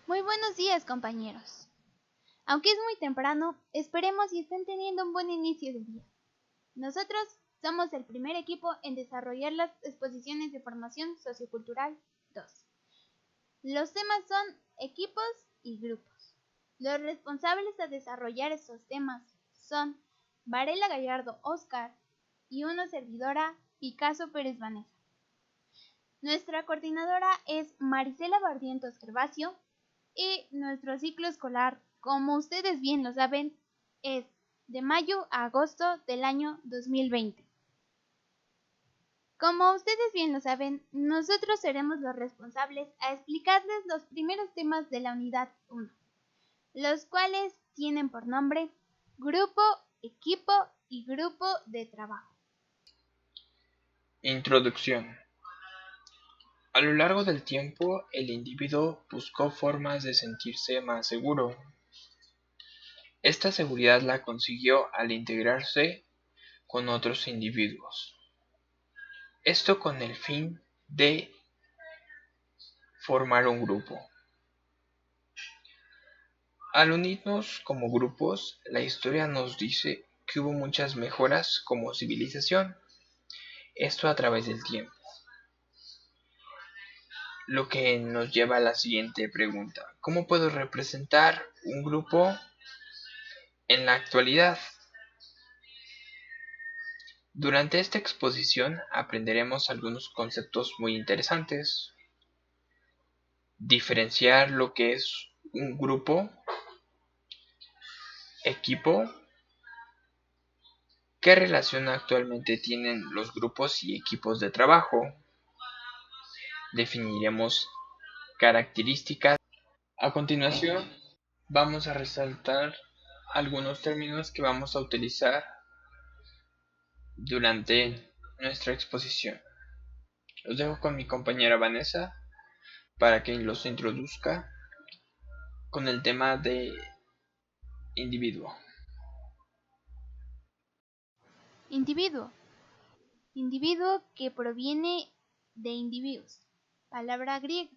Muy buenos días, compañeros. Aunque es muy temprano, esperemos y estén teniendo un buen inicio de día. Nosotros somos el primer equipo en desarrollar las exposiciones de formación sociocultural 2. Los temas son equipos y grupos. Los responsables de desarrollar estos temas son Varela Gallardo Oscar y una servidora Picasso Pérez Vanessa. Nuestra coordinadora es Marisela Barrientos Gervasio y nuestro ciclo escolar, como ustedes bien lo saben, es de mayo a agosto del año 2020. Como ustedes bien lo saben, nosotros seremos los responsables a explicarles los primeros temas de la unidad 1, los cuales tienen por nombre grupo, equipo y grupo de trabajo. Introducción. A lo largo del tiempo, el individuo buscó formas de sentirse más seguro. Esta seguridad la consiguió al integrarse con otros individuos. Esto con el fin de formar un grupo. Al unirnos como grupos, la historia nos dice que hubo muchas mejoras como civilización, esto a través del tiempo. Lo que nos lleva a la siguiente pregunta: ¿cómo puedo representar un grupo en la actualidad? Durante esta exposición aprenderemos algunos conceptos muy interesantes. Diferenciar lo que es un grupo, equipo, qué relación actualmente tienen los grupos y equipos de trabajo. Definiremos características. A continuación, vamos a resaltar algunos términos que vamos a utilizar durante nuestra exposición. Los dejo con mi compañera Vanessa para que los introduzca con el tema de individuo. Individuo. Individuo que proviene de individuos, palabra griega.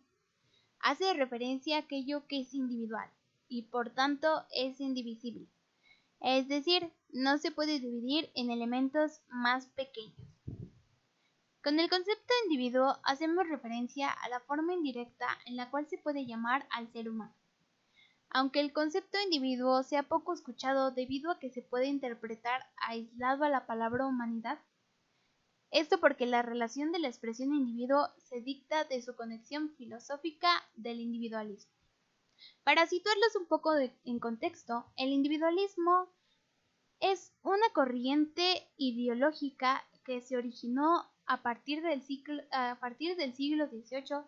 Hace referencia a aquello que es individual y por tanto es indivisible. Es decir, no se puede dividir en elementos más pequeños. Con el concepto de individuo hacemos referencia a la forma indirecta en la cual se puede llamar al ser humano. Aunque el concepto de individuo sea poco escuchado debido a que se puede interpretar aislado a la palabra humanidad, esto porque la relación de la expresión individuo se dicta de su conexión filosófica del individualismo. Para situarlos un poco en contexto, el individualismo es una corriente ideológica que se originó a partir del siglo XVIII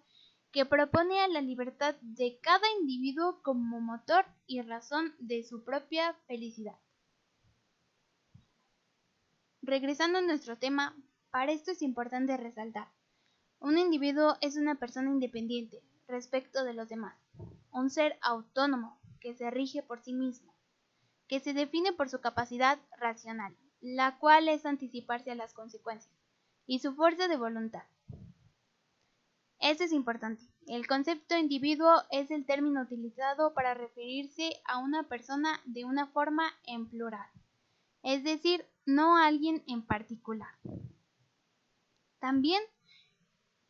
que propone a la libertad de cada individuo como motor y razón de su propia felicidad. Regresando a nuestro tema, para esto es importante resaltar: un individuo es una persona independiente respecto de los demás, un ser autónomo que se rige por sí mismo, que se define por su capacidad racional, la cual es anticiparse a las consecuencias, y su fuerza de voluntad. Esto es importante. El concepto individuo es el término utilizado para referirse a una persona de una forma en plural, es decir, no a alguien en particular. También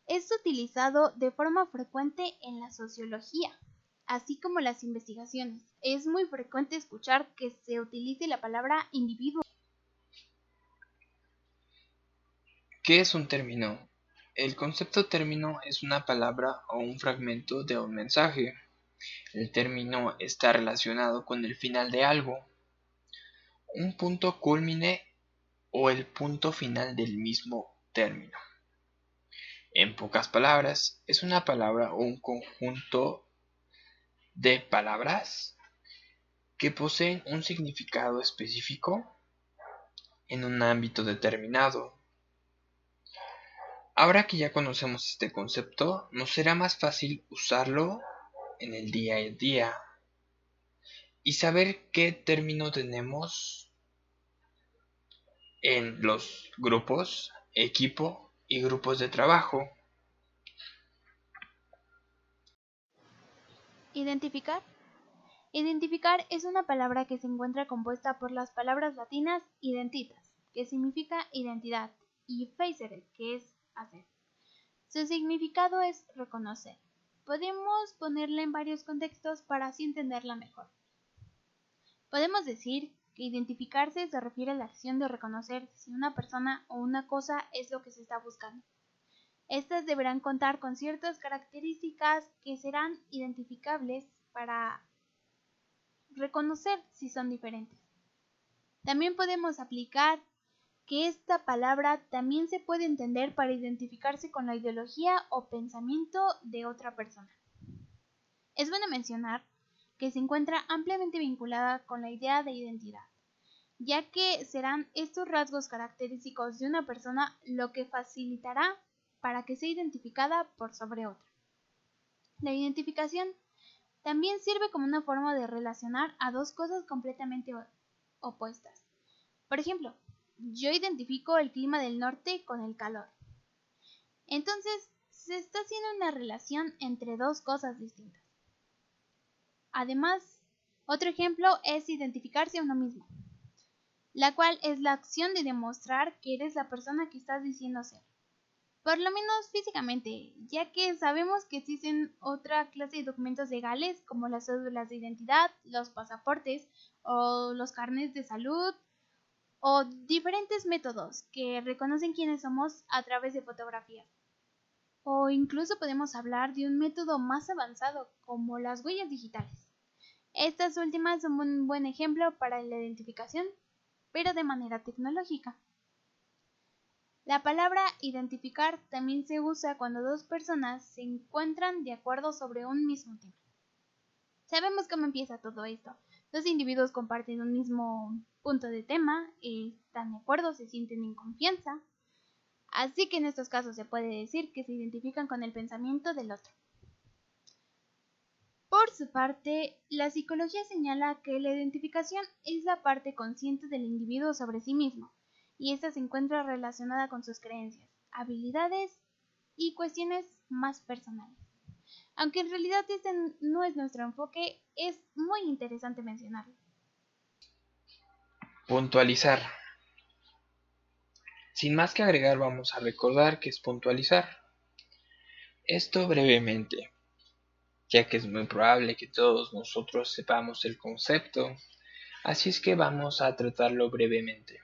es utilizado de forma frecuente en la sociología, así como las investigaciones. Es muy frecuente escuchar que se utilice la palabra individuo. ¿Qué es un término? El concepto término es una palabra o un fragmento de un mensaje. El término está relacionado con el final de algo, un punto culmine o el punto final del mismo término. En pocas palabras, es una palabra o un conjunto de palabras que poseen un significado específico en un ámbito determinado. Ahora que ya conocemos este concepto, nos será más fácil usarlo en el día a día y saber qué término tenemos en los grupos, equipo y grupos de trabajo. Identificar. Identificar es una palabra que se encuentra compuesta por las palabras latinas identitas, que significa identidad, y facere, que es hacer. Su significado es reconocer. Podemos ponerla en varios contextos para así entenderla mejor. Podemos decir que identificarse se refiere a la acción de reconocer si una persona o una cosa es lo que se está buscando. Estas deberán contar con ciertas características que serán identificables para reconocer si son diferentes. También podemos aplicar que esta palabra también se puede entender para identificarse con la ideología o pensamiento de otra persona. Es bueno mencionar que se encuentra ampliamente vinculada con la idea de identidad, ya que serán estos rasgos característicos de una persona lo que facilitará para que sea identificada por sobre otra. La identificación también sirve como una forma de relacionar a dos cosas completamente opuestas. Por ejemplo, yo identifico el clima del norte con el calor. Entonces, se está haciendo una relación entre dos cosas distintas. Además, otro ejemplo es identificarse a uno mismo, la cual es la acción de demostrar que eres la persona que estás diciendo ser. Por lo menos físicamente, ya que sabemos que existen otra clase de documentos legales como las cédulas de identidad, los pasaportes o los carnets de salud o diferentes métodos que reconocen quiénes somos a través de fotografías. O incluso podemos hablar de un método más avanzado como las huellas digitales. Estas últimas son un buen ejemplo para la identificación, pero de manera tecnológica. La palabra identificar también se usa cuando dos personas se encuentran de acuerdo sobre un mismo tema. Sabemos cómo empieza todo esto. Dos individuos comparten un mismo punto de tema, están de acuerdo, se sienten en confianza. Así que en estos casos se puede decir que se identifican con el pensamiento del otro. Por su parte, la psicología señala que la identificación es la parte consciente del individuo sobre sí mismo, y esta se encuentra relacionada con sus creencias, habilidades y cuestiones más personales. Aunque en realidad este no es nuestro enfoque, es muy interesante mencionarlo. Puntualizar. Sin más que agregar, vamos a recordar qué es puntualizar. Esto brevemente, ya que es muy probable que todos nosotros sepamos el concepto, así es que vamos a tratarlo brevemente.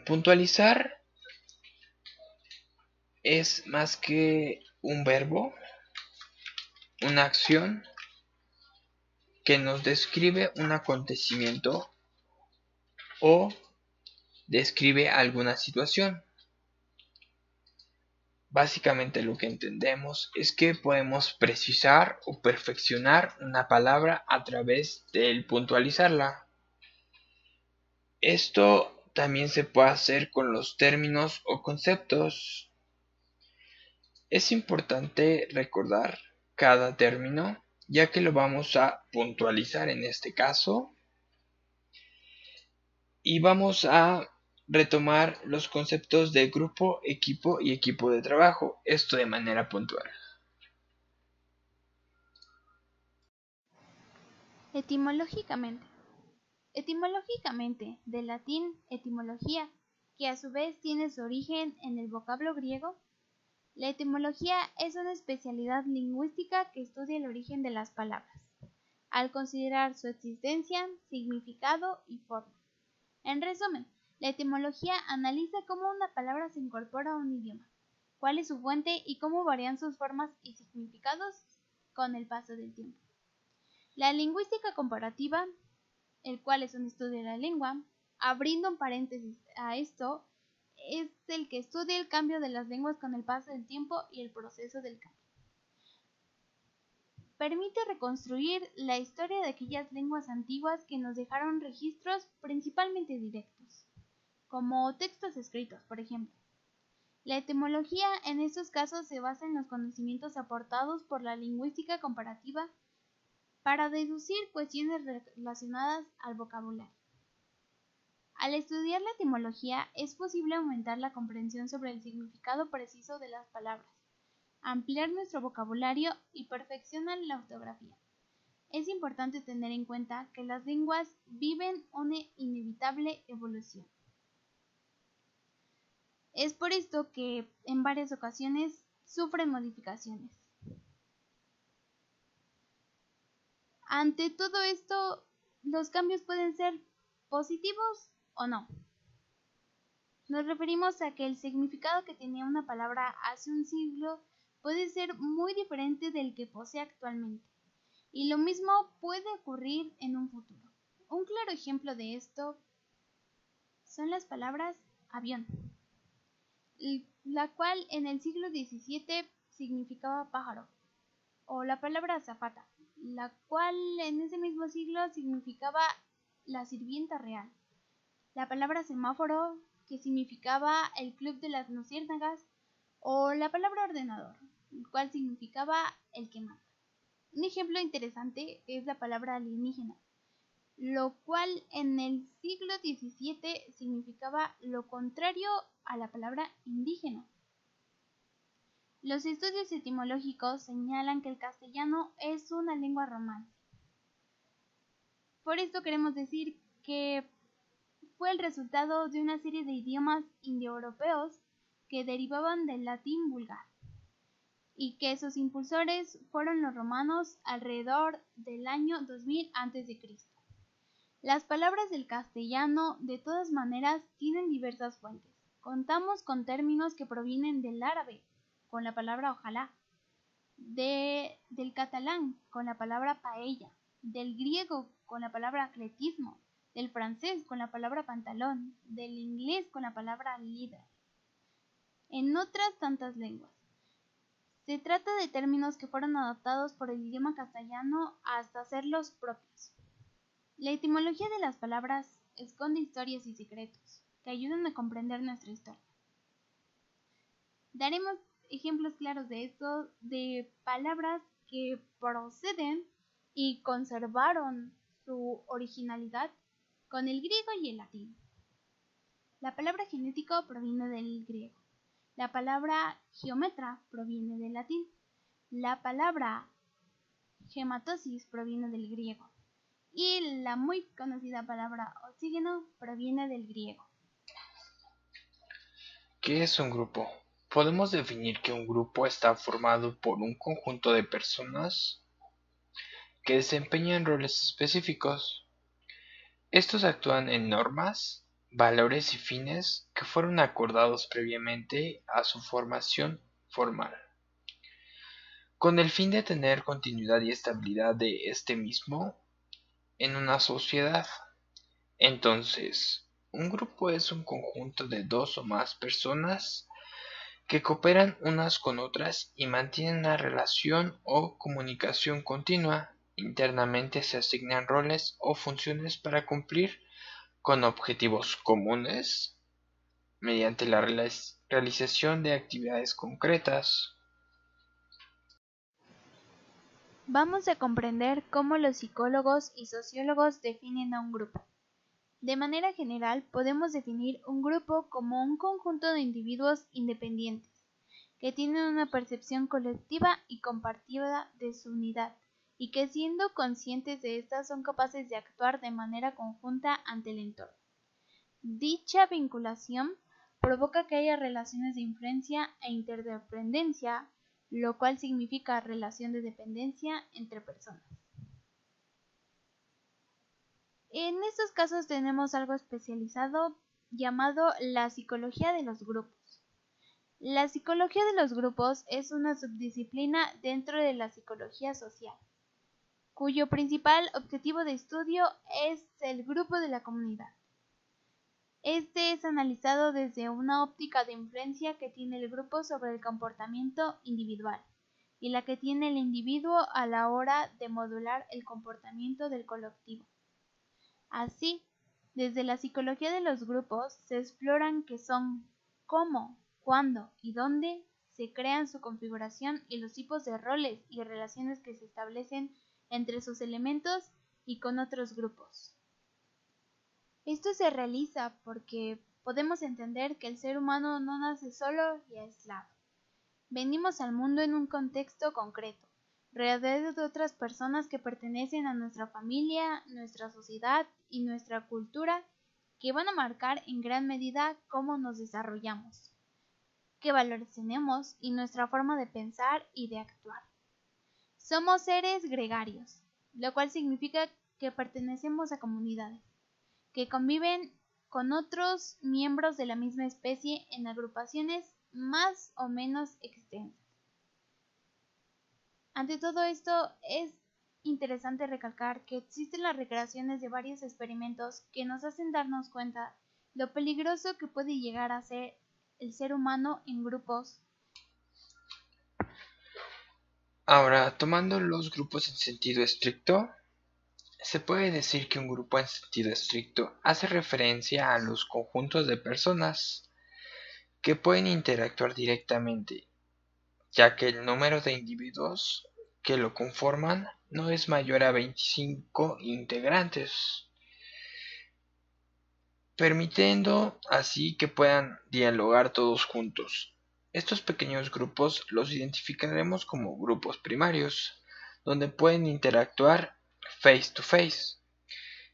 Puntualizar es más que un verbo, una acción que nos describe un acontecimiento o describe alguna situación. Básicamente lo que entendemos es que podemos precisar o perfeccionar una palabra a través del puntualizarla. Esto también se puede hacer con los términos o conceptos. Es importante recordar cada término, ya que lo vamos a puntualizar en este caso. Y vamos a retomar los conceptos de grupo, equipo y equipo de trabajo, esto de manera puntual. Etimológicamente. Etimológicamente, del latín etimología, que a su vez tiene su origen en el vocablo griego, la etimología es una especialidad lingüística que estudia el origen de las palabras, al considerar su existencia, significado y forma. En resumen, la etimología analiza cómo una palabra se incorpora a un idioma, cuál es su fuente y cómo varían sus formas y significados con el paso del tiempo. La lingüística comparativa, el cual es un estudio de la lengua, abriendo un paréntesis a esto, es el que estudia el cambio de las lenguas con el paso del tiempo y el proceso del cambio. Permite reconstruir la historia de aquellas lenguas antiguas que nos dejaron registros principalmente directos, como textos escritos, por ejemplo. La etimología en estos casos se basa en los conocimientos aportados por la lingüística comparativa para deducir cuestiones relacionadas al vocabulario. Al estudiar la etimología es posible aumentar la comprensión sobre el significado preciso de las palabras, ampliar nuestro vocabulario y perfeccionar la ortografía. Es importante tener en cuenta que las lenguas viven una inevitable evolución. Es por esto que en varias ocasiones sufren modificaciones. Ante todo esto, los cambios pueden ser positivos o no. Nos referimos a que el significado que tenía una palabra hace un siglo puede ser muy diferente del que posee actualmente, y lo mismo puede ocurrir en un futuro. Un claro ejemplo de esto son las palabras avión, la cual en el siglo XVII significaba pájaro, o la palabra azafata, la cual en ese mismo siglo significaba la sirvienta real, la palabra semáforo, que significaba el club de las luciérnagas, o la palabra ordenador, el cual significaba el que manda. Un ejemplo interesante es la palabra alienígena, lo cual en el siglo XVII significaba lo contrario a la palabra indígena. Los estudios etimológicos señalan que el castellano es una lengua romance. Por esto queremos decir que fue el resultado de una serie de idiomas indoeuropeos que derivaban del latín vulgar, y que sus impulsores fueron los romanos alrededor del año 2000 a.C. Las palabras del castellano, de todas maneras, tienen diversas fuentes. Contamos con términos que provienen del árabe, con la palabra ojalá, del catalán, con la palabra paella, del griego, con la palabra atletismo, del francés, con la palabra pantalón, del inglés, con la palabra líder, en otras tantas lenguas. Se trata de términos que fueron adoptados por el idioma castellano hasta hacerlos propios. La etimología de las palabras esconde historias y secretos que ayudan a comprender nuestra historia. Daremos ejemplos claros de esto, de palabras que proceden y conservaron su originalidad con el griego y el latín. La palabra genético proviene del griego. La palabra geometra proviene del latín. La palabra hematosis proviene del griego. Y la muy conocida palabra oxígeno proviene del griego. ¿Qué es un grupo? Podemos definir que un grupo está formado por un conjunto de personas que desempeñan roles específicos. Estos actúan en normas, valores y fines que fueron acordados previamente a su formación formal, con el fin de tener continuidad y estabilidad de este mismo en una sociedad. Entonces, un grupo es un conjunto de dos o más personas que cooperan unas con otras y mantienen una relación o comunicación continua. Internamente se asignan roles o funciones para cumplir con objetivos comunes mediante la realización de actividades concretas. Vamos a comprender cómo los psicólogos y sociólogos definen a un grupo. De manera general, podemos definir un grupo como un conjunto de individuos independientes, que tienen una percepción colectiva y compartida de su unidad, y que siendo conscientes de esta son capaces de actuar de manera conjunta ante el entorno. Dicha vinculación provoca que haya relaciones de influencia e interdependencia, lo cual significa relación de dependencia entre personas. En estos casos tenemos algo especializado llamado la psicología de los grupos. La psicología de los grupos es una subdisciplina dentro de la psicología social, cuyo principal objetivo de estudio es el grupo de la comunidad. Este es analizado desde una óptica de influencia que tiene el grupo sobre el comportamiento individual y la que tiene el individuo a la hora de modular el comportamiento del colectivo. Así, desde la psicología de los grupos se exploran qué son, cómo, cuándo y dónde se crean su configuración y los tipos de roles y relaciones que se establecen entre sus elementos y con otros grupos. Esto se realiza porque podemos entender que el ser humano no nace solo y aislado, Venimos al mundo en un contexto concreto, rodeados de otras personas que pertenecen a nuestra familia, nuestra sociedad y nuestra cultura, que van a marcar en gran medida cómo nos desarrollamos, qué valores tenemos y nuestra forma de pensar y de actuar. Somos seres gregarios, lo cual significa que pertenecemos a comunidades, que conviven con otros miembros de la misma especie en agrupaciones más o menos extensas. Ante todo esto, es interesante recalcar que existen las recreaciones de varios experimentos que nos hacen darnos cuenta lo peligroso que puede llegar a ser el ser humano en grupos. Ahora, tomando los grupos en sentido estricto, se puede decir que un grupo en sentido estricto hace referencia a los conjuntos de personas que pueden interactuar directamente, ya que el número de individuos que lo conforman no es mayor a 25 integrantes, permitiendo así que puedan dialogar todos juntos. Estos pequeños grupos los identificaremos como grupos primarios, donde pueden interactuar face to face,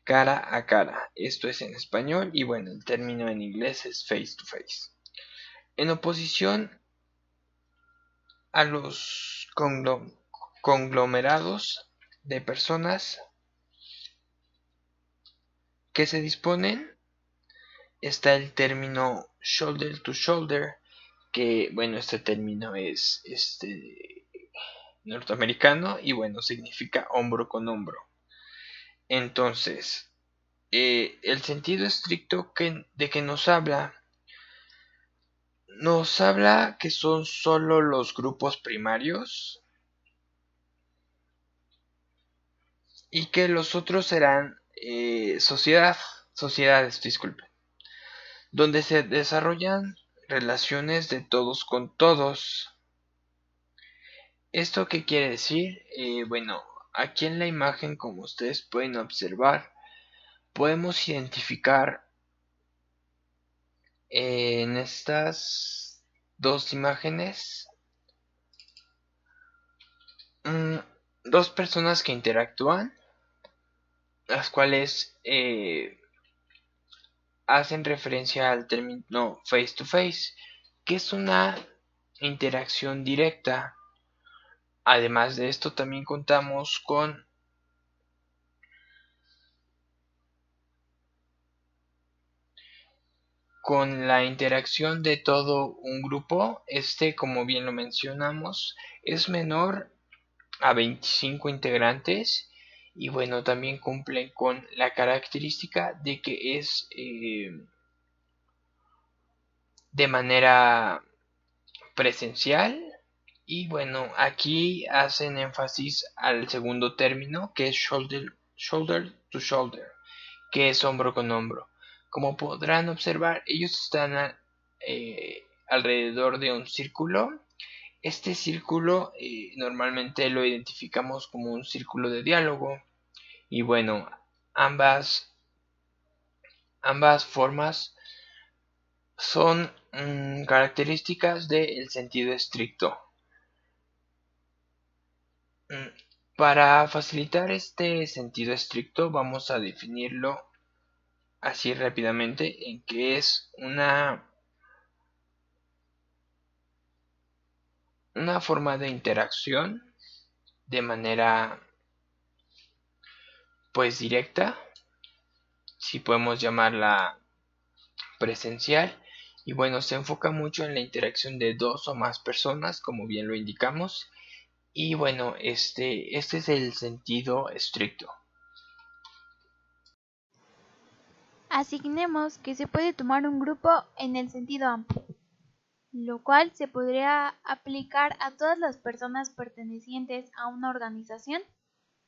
cara a cara. Esto es en español y bueno, el término en inglés es face to face. En oposición a los conglomerados de personas que se disponen, está el término shoulder to shoulder, que bueno, este término es norteamericano y bueno, significa hombro con hombro. Entonces, el sentido estricto de que nos habla que son solo los grupos primarios y que los otros serán sociedades, disculpen, donde se desarrollan relaciones de todos con todos. ¿Esto qué quiere decir? Bueno, aquí en la imagen, como ustedes pueden observar, podemos identificar en estas dos imágenes dos personas que interactúan, las cuales hacen referencia al término face to face, que es una interacción directa. Además de esto, también contamos con la interacción de todo un grupo. Como bien lo mencionamos, es menor a 25 integrantes y bueno, también cumple con la característica de que es de manera presencial. Y bueno, aquí hacen énfasis al segundo término, que es shoulder to shoulder, que es hombro con hombro. Como podrán observar, ellos están alrededor de un círculo. Este círculo normalmente lo identificamos como un círculo de diálogo. Y bueno, ambas formas son características del sentido estricto. Para facilitar este sentido estricto vamos a definirlo así rápidamente en que es una forma de interacción de manera pues directa, si podemos llamarla presencial, y bueno, se enfoca mucho en la interacción de dos o más personas, como bien lo indicamos, y bueno, este es el sentido estricto. Asignemos que se puede tomar un grupo en el sentido amplio, lo cual se podría aplicar a todas las personas pertenecientes a una organización,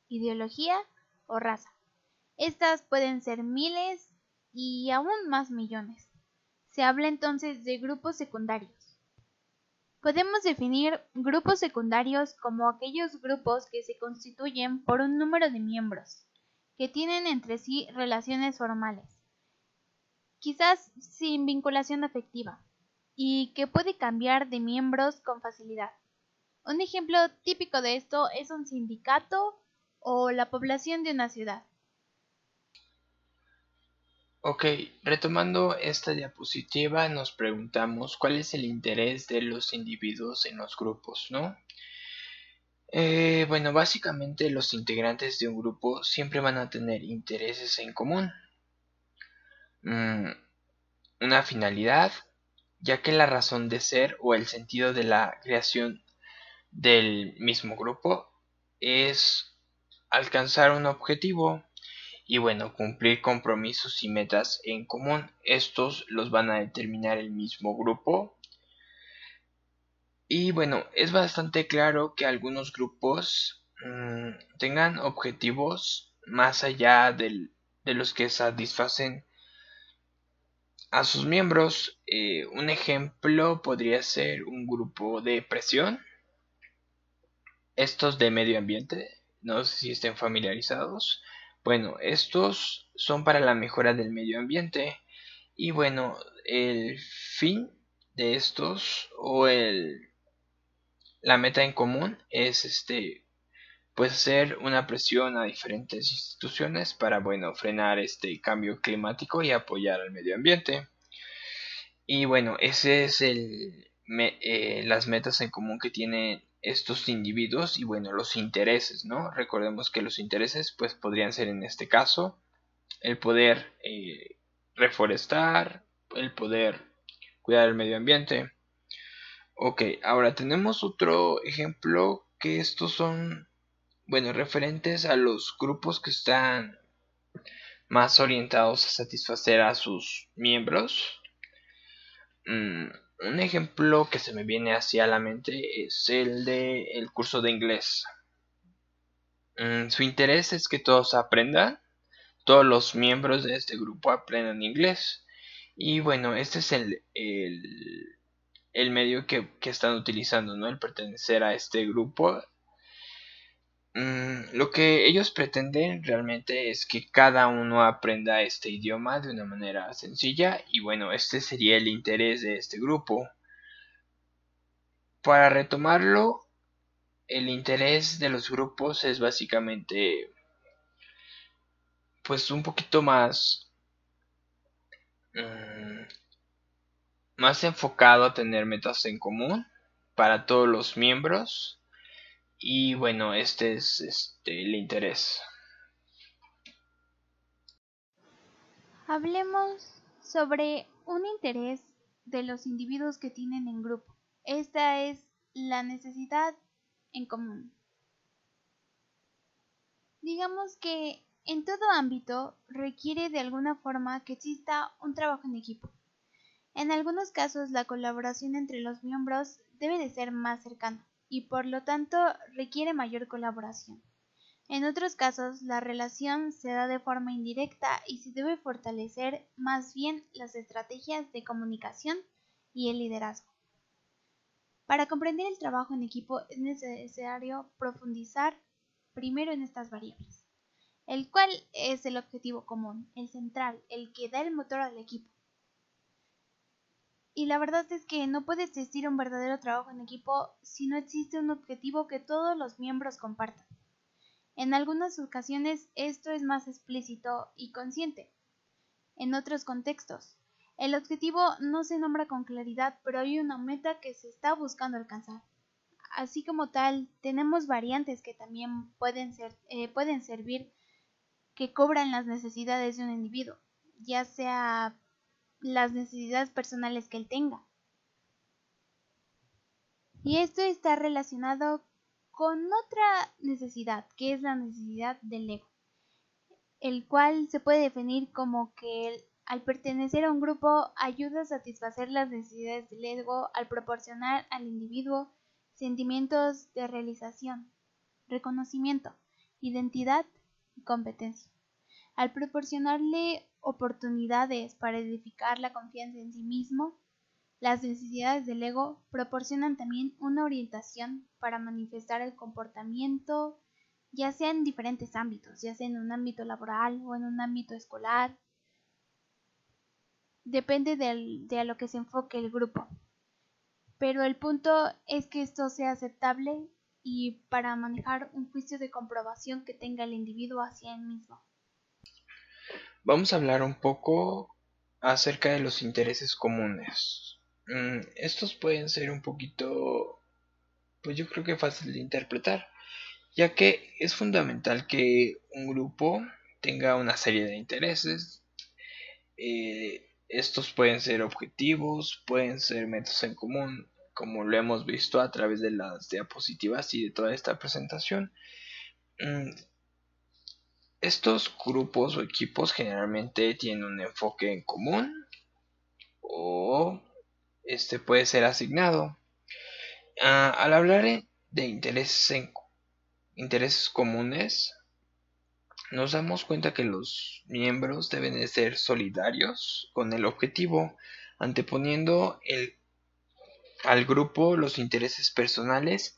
ideología o raza. Estas pueden ser miles y aún más millones. Se habla entonces de grupos secundarios. Podemos definir grupos secundarios como aquellos grupos que se constituyen por un número de miembros, que tienen entre sí relaciones formales, quizás sin vinculación afectiva, y que puede cambiar de miembros con facilidad. Un ejemplo típico de esto es un sindicato o la población de una ciudad. Ok, retomando esta diapositiva, nos preguntamos cuál es el interés de los individuos en los grupos, ¿no? Bueno, básicamente los integrantes de un grupo siempre van a tener intereses en común. Una finalidad, ya que la razón de ser o el sentido de la creación del mismo grupo es alcanzar un objetivo y bueno, cumplir compromisos y metas en común. Estos los van a determinar el mismo grupo. Y bueno, es bastante claro que algunos grupos tengan objetivos más allá de los que satisfacen a sus miembros. Un ejemplo podría ser un grupo de presión, estos de medio ambiente, no sé si estén familiarizados. Bueno, estos son para la mejora del medio ambiente y bueno, el fin de estos la meta en común es pues hacer una presión a diferentes instituciones para bueno, frenar este cambio climático y apoyar al medio ambiente. Y bueno, ese es las metas en común que tienen estos individuos y bueno, los intereses, ¿no? Recordemos que los intereses pues podrían ser en este caso el poder reforestar, el poder cuidar el medio ambiente. Ok, ahora tenemos otro ejemplo que estos son, bueno, referentes a los grupos que están más orientados a satisfacer a sus miembros. Mm, un ejemplo que se me viene hacia la mente es el de el curso de inglés. Su interés es que todos aprendan, todos los miembros de este grupo aprendan inglés. Y bueno, este es el medio que están utilizando, ¿no? El pertenecer a este grupo. Lo que ellos pretenden realmente es que cada uno aprenda este idioma de una manera sencilla y bueno, este sería el interés de este grupo. Para retomarlo, el interés de los grupos es básicamente pues un poquito mm, más enfocado a tener metas en común para todos los miembros y bueno, este es el interés. Hablemos sobre un interés de los individuos que tienen en grupo. Esta es la necesidad en común. Digamos que en todo ámbito requiere de alguna forma que exista un trabajo en equipo. En algunos casos la colaboración entre los miembros debe de ser más cercana y por lo tanto requiere mayor colaboración. En otros casos la relación se da de forma indirecta y se debe fortalecer más bien las estrategias de comunicación y el liderazgo. Para comprender el trabajo en equipo es necesario profundizar primero en estas variables, el cual es el objetivo común, el central, el que da el motor al equipo. Y la verdad es que no puede existir un verdadero trabajo en equipo si no existe un objetivo que todos los miembros compartan. En algunas ocasiones esto es más explícito y consciente. En otros contextos, el objetivo no se nombra con claridad, pero hay una meta que se está buscando alcanzar. Así como tal, tenemos variantes que también pueden servir que cubran las necesidades de un individuo, ya sea las necesidades personales que él tenga. Y esto está relacionado con otra necesidad, que es la necesidad del ego, el cual se puede definir como que al pertenecer a un grupo ayuda a satisfacer las necesidades del ego al proporcionar al individuo sentimientos de realización, reconocimiento, identidad y competencia. Al proporcionarle oportunidades para edificar la confianza en sí mismo, las necesidades del ego proporcionan también una orientación para manifestar el comportamiento, ya sea en diferentes ámbitos, ya sea en un ámbito laboral o en un ámbito escolar. Depende de a lo que se enfoque el grupo. Pero el punto es que esto sea aceptable y para manejar un juicio de comprobación que tenga el individuo hacia él mismo. Vamos a hablar un poco acerca de los intereses comunes. Estos pueden ser un poquito, pues yo creo que fácil de interpretar, ya que es fundamental que un grupo tenga una serie de intereses. Estos pueden ser objetivos, pueden ser metas en común, como lo hemos visto a través de las diapositivas y de toda esta presentación. Mm, Estos grupos o equipos generalmente tienen un enfoque en común o este puede ser asignado. Al hablar de intereses comunes, nos damos cuenta que los miembros deben de ser solidarios con el objetivo, anteponiendo al grupo los intereses personales,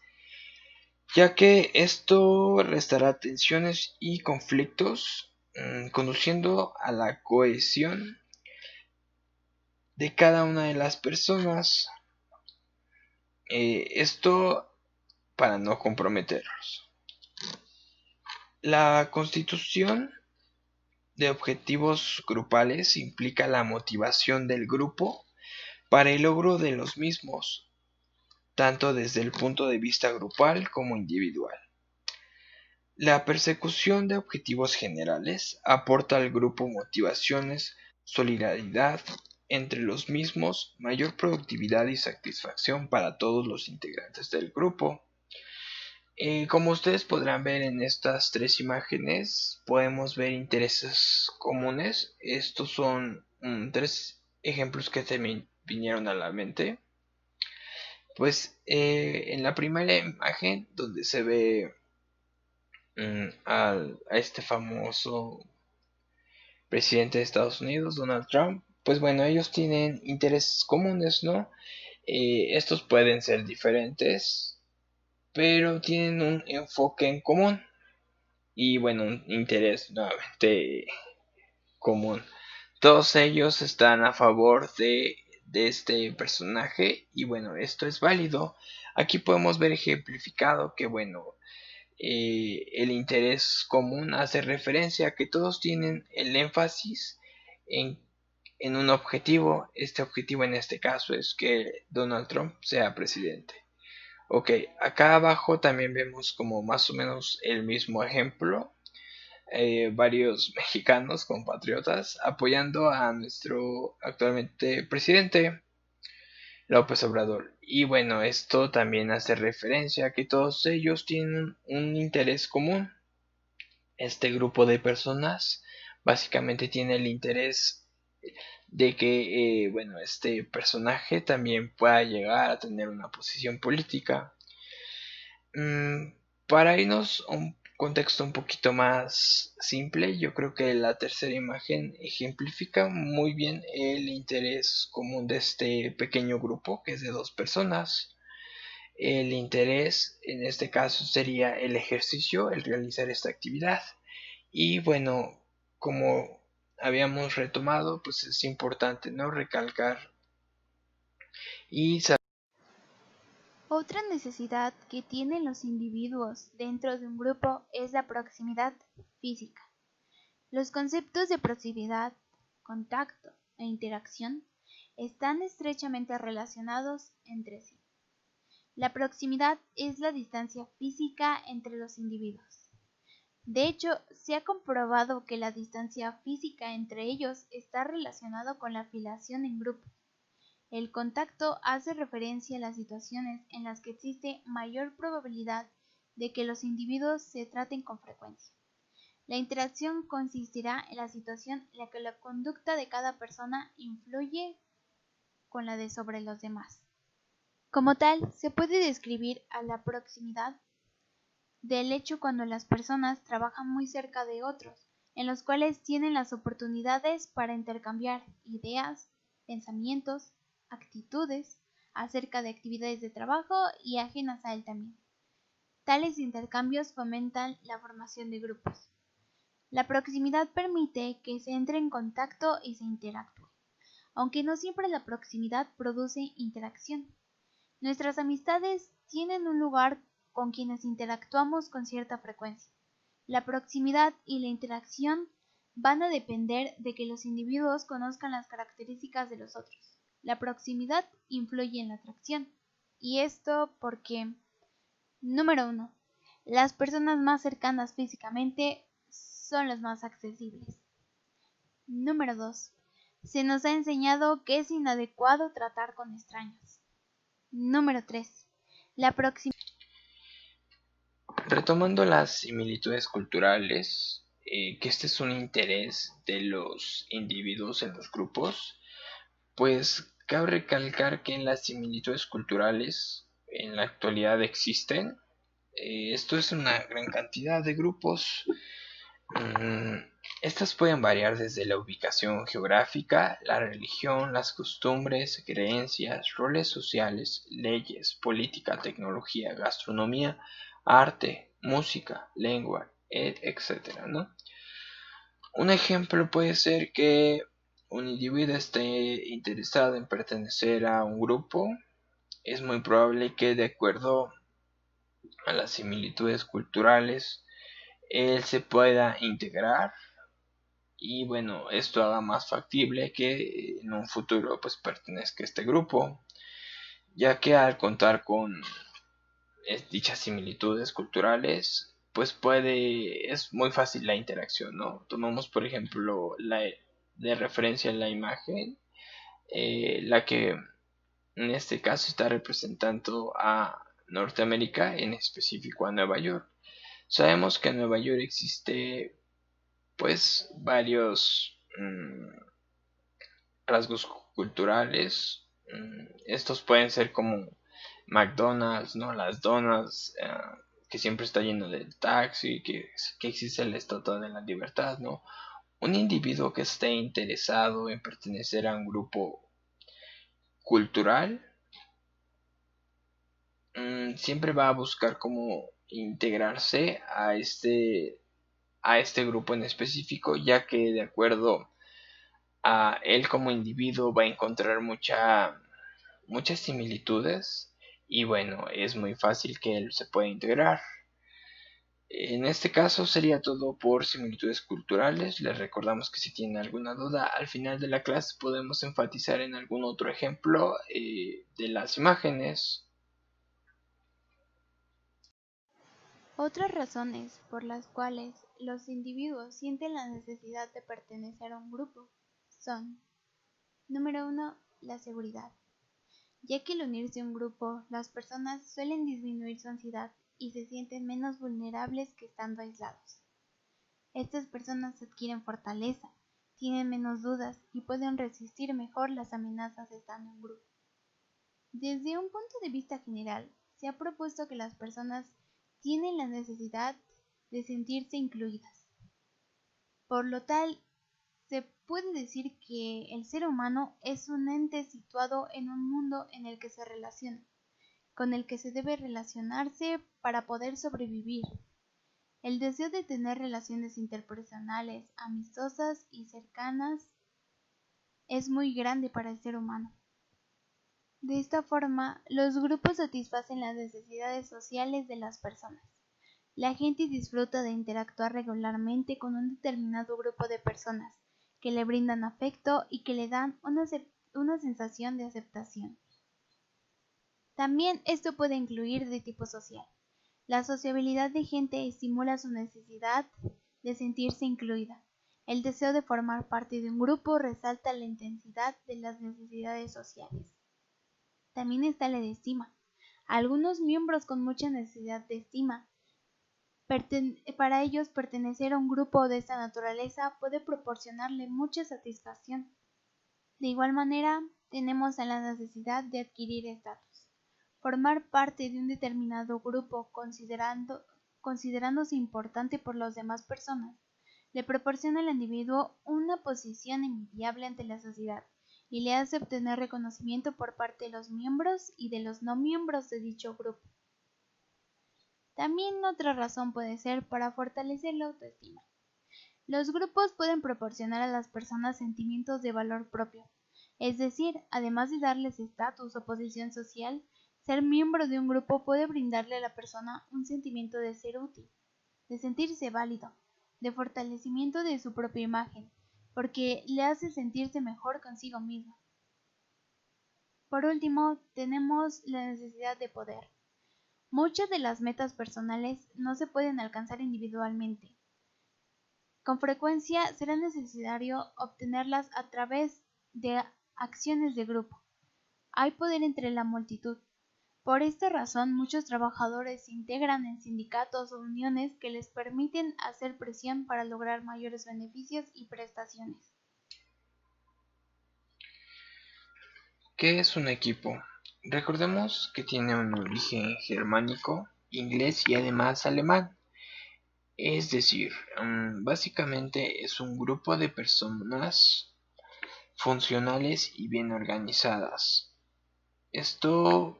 ya que esto restará tensiones y conflictos, conduciendo a la cohesión de cada una de las personas. Esto para no comprometerlos. La constitución de objetivos grupales implica la motivación del grupo para el logro de los mismos, tanto desde el punto de vista grupal como individual. La persecución de objetivos generales aporta al grupo motivaciones, solidaridad entre los mismos, mayor productividad y satisfacción para todos los integrantes del grupo. Como ustedes podrán ver en estas tres imágenes, podemos ver intereses comunes. Estos son tres ejemplos que se me vinieron a la mente. Pues en la primera imagen, donde se ve a este famoso presidente de Estados Unidos, Donald Trump, pues bueno, ellos tienen intereses comunes, ¿no? Estos pueden ser diferentes, pero tienen un enfoque en común y bueno, un interés nuevamente común. Todos ellos están a favor de este personaje y bueno, esto es válido. Aquí podemos ver ejemplificado que bueno, el interés común hace referencia a que todos tienen el énfasis en, en un objetivo. Este objetivo en este caso es que Donald Trump sea presidente. Ok, acá abajo también vemos como más o menos el mismo ejemplo. Varios mexicanos compatriotas apoyando a nuestro actualmente presidente López Obrador. Y bueno, esto también hace referencia a que todos ellos tienen un interés común. Este grupo de personas básicamente tiene el interés de que bueno, este personaje también pueda llegar a tener una posición política. Para irnos a un contexto un poquito más simple, yo creo que la tercera imagen ejemplifica muy bien el interés común de este pequeño grupo, que es de dos personas. El interés en este caso sería el ejercicio, el realizar esta actividad. Y bueno, como habíamos retomado, pues es importante, ¿no?, recalcar y saber. Otra necesidad que tienen los individuos dentro de un grupo es la proximidad física. Los conceptos de proximidad, contacto e interacción están estrechamente relacionados entre sí. La proximidad es la distancia física entre los individuos. De hecho, se ha comprobado que la distancia física entre ellos está relacionado con la afiliación en grupo. El contacto hace referencia a las situaciones en las que existe mayor probabilidad de que los individuos se traten con frecuencia. La interacción consistirá en la situación en la que la conducta de cada persona influye con la de sobre los demás. Como tal, se puede describir a la proximidad del hecho cuando las personas trabajan muy cerca de otros, en los cuales tienen las oportunidades para intercambiar ideas, pensamientos, actitudes acerca de actividades de trabajo y ajenas a él también. Tales intercambios fomentan la formación de grupos. La proximidad permite que se entre en contacto y se interactúe. aunque no siempre la proximidad produce interacción. Nuestras amistades tienen un lugar con quienes interactuamos con cierta frecuencia. La proximidad y la interacción van a depender de que los individuos conozcan las características de los otros. La proximidad influye en la atracción. Y esto porque, número 1, las personas más cercanas físicamente son las más accesibles. Número 2, se nos ha enseñado que es inadecuado tratar con extraños. Número 3, la proximidad. Retomando las similitudes culturales, que este es un interés de los individuos en los grupos, pues cabe recalcar que las similitudes culturales en la actualidad existen. Esto es una gran cantidad de grupos. Estas pueden variar desde la ubicación geográfica, la religión, las costumbres, creencias, roles sociales, leyes, política, tecnología, gastronomía, arte, música, lengua, etc., ¿no? Un ejemplo puede ser que un individuo esté interesado en pertenecer a un grupo. Es muy probable que, de acuerdo a las similitudes culturales, él se pueda integrar y bueno, esto haga más factible que en un futuro pues pertenezca a este grupo, ya que al contar con dichas similitudes culturales pues es muy fácil la interacción, ¿no? Tomamos por ejemplo de referencia la imagen, la que en este caso está representando a Norteamérica, en específico a Nueva York. Sabemos que en Nueva York existe pues varios rasgos culturales. Estos pueden ser como McDonald's, ¿no? Las donas, que siempre está lleno de taxi, que existe el Estatua de la Libertad, ¿no? Un individuo que esté interesado en pertenecer a un grupo cultural siempre va a buscar cómo integrarse a este grupo en específico, ya que de acuerdo a él como individuo va a encontrar muchas similitudes y bueno, es muy fácil que él se pueda integrar. En este caso sería todo por similitudes culturales. Les recordamos que si tienen alguna duda al final de la clase podemos enfatizar en algún otro ejemplo de las imágenes. Otras razones por las cuales los individuos sienten la necesidad de pertenecer a un grupo son: número 1, la seguridad, ya que al unirse a un grupo, las personas suelen disminuir su ansiedad y se sienten menos vulnerables que estando aislados. Estas personas adquieren fortaleza, tienen menos dudas y pueden resistir mejor las amenazas estando en grupo. Desde un punto de vista general, se ha propuesto que las personas tienen la necesidad de sentirse incluidas. Por lo tal, se puede decir que el ser humano es un ente situado en un mundo en el que se relaciona, con el que se debe relacionarse para poder sobrevivir. El deseo de tener relaciones interpersonales, amistosas y cercanas es muy grande para el ser humano. De esta forma, los grupos satisfacen las necesidades sociales de las personas. La gente disfruta de interactuar regularmente con un determinado grupo de personas que le brindan afecto y que le dan una sensación de aceptación. También esto puede incluir de tipo social. La sociabilidad de gente estimula su necesidad de sentirse incluida. El deseo de formar parte de un grupo resalta la intensidad de las necesidades sociales. También está la de estima. Algunos miembros con mucha necesidad de estima. Para ellos pertenecer a un grupo de esta naturaleza puede proporcionarle mucha satisfacción. De igual manera, tenemos a la necesidad de adquirir estatus. Formar parte de un determinado grupo considerándose importante por las demás personas, le proporciona al individuo una posición envidiable ante la sociedad y le hace obtener reconocimiento por parte de los miembros y de los no miembros de dicho grupo. También otra razón puede ser para fortalecer la autoestima. Los grupos pueden proporcionar a las personas sentimientos de valor propio. Es decir, además de darles estatus o posición social, ser miembro de un grupo puede brindarle a la persona un sentimiento de ser útil, de sentirse válido, de fortalecimiento de su propia imagen, porque le hace sentirse mejor consigo mismo. Por último, tenemos la necesidad de poder. Muchas de las metas personales no se pueden alcanzar individualmente. Con frecuencia será necesario obtenerlas a través de acciones de grupo. Hay poder entre la multitud. Por esta razón, muchos trabajadores se integran en sindicatos o uniones que les permiten hacer presión para lograr mayores beneficios y prestaciones. ¿Qué es un equipo? Recordemos que tiene un origen germánico, inglés y además alemán. Es decir, básicamente es un grupo de personas funcionales y bien organizadas. Esto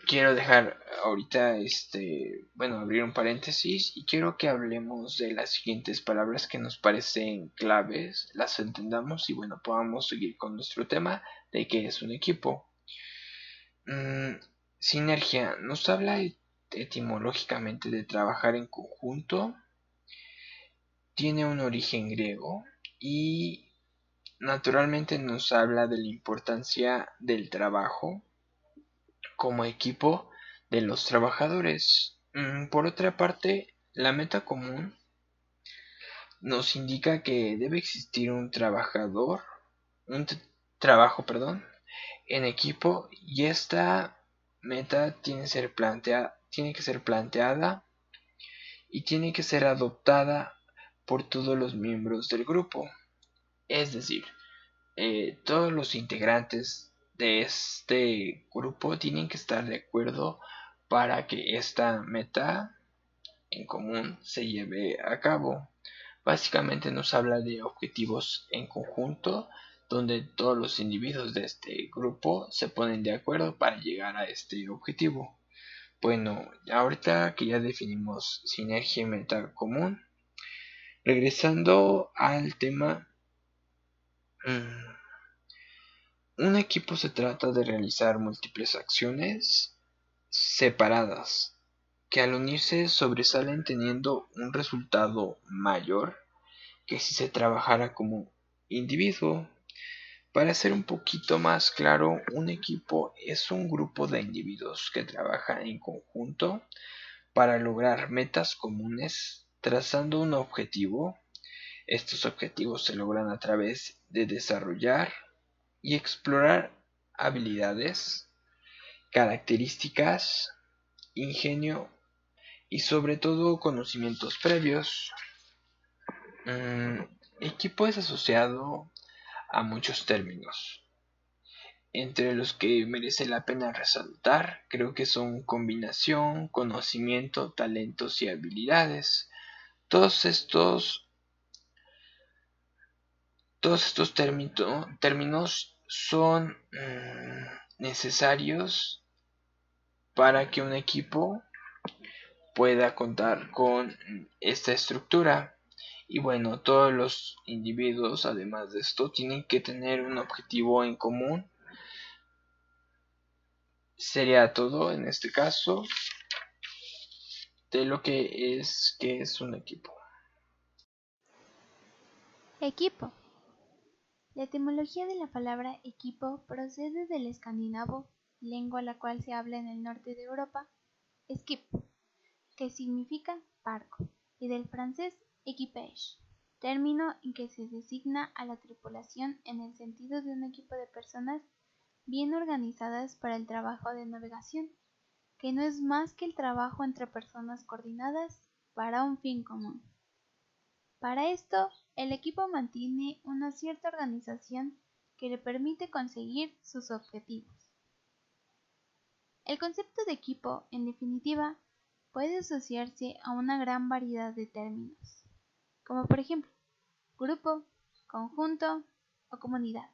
quiero dejar ahorita, abrir un paréntesis y quiero que hablemos de las siguientes palabras que nos parecen claves, las entendamos y bueno, podamos seguir con nuestro tema de qué es un equipo. Sinergia nos habla etimológicamente de trabajar en conjunto, tiene un origen griego y naturalmente nos habla de la importancia del trabajo como equipo de los trabajadores. Por otra parte, la meta común nos indica que debe existir un trabajo, en equipo y esta meta tiene que ser planteada y tiene que ser adoptada por todos los miembros del grupo. Es decir, todos los integrantes de este grupo tienen que estar de acuerdo para que esta meta en común se lleve a cabo. Básicamente nos habla de objetivos en conjunto donde todos los individuos de este grupo se ponen de acuerdo para llegar a este objetivo. Bueno, ahorita que ya definimos sinergia y meta común, regresando al tema, un equipo se trata de realizar múltiples acciones separadas que al unirse sobresalen teniendo un resultado mayor que si se trabajara como individuo. Para ser un poquito más claro, un equipo es un grupo de individuos que trabajan en conjunto para lograr metas comunes, trazando un objetivo. Estos objetivos se logran a través de desarrollar y explorar habilidades, características, ingenio y sobre todo conocimientos previos. Equipo es asociado a muchos términos, entre los que merece la pena resaltar, creo que son combinación, conocimiento, talentos y habilidades. Todos estos, términos son necesarios para que un equipo pueda contar con esta estructura. Y bueno, todos los individuos, además de esto, tienen que tener un objetivo en común. Sería todo en este caso de lo que es un equipo. Equipo. La etimología de la palabra equipo procede del escandinavo, lengua la cual se habla en el norte de Europa, skip, que significa barco, y del francés équipage, término en que se designa a la tripulación en el sentido de un equipo de personas bien organizadas para el trabajo de navegación, que no es más que el trabajo entre personas coordinadas para un fin común. Para esto, el equipo mantiene una cierta organización que le permite conseguir sus objetivos. El concepto de equipo, en definitiva, puede asociarse a una gran variedad de términos, como por ejemplo, grupo, conjunto o comunidad.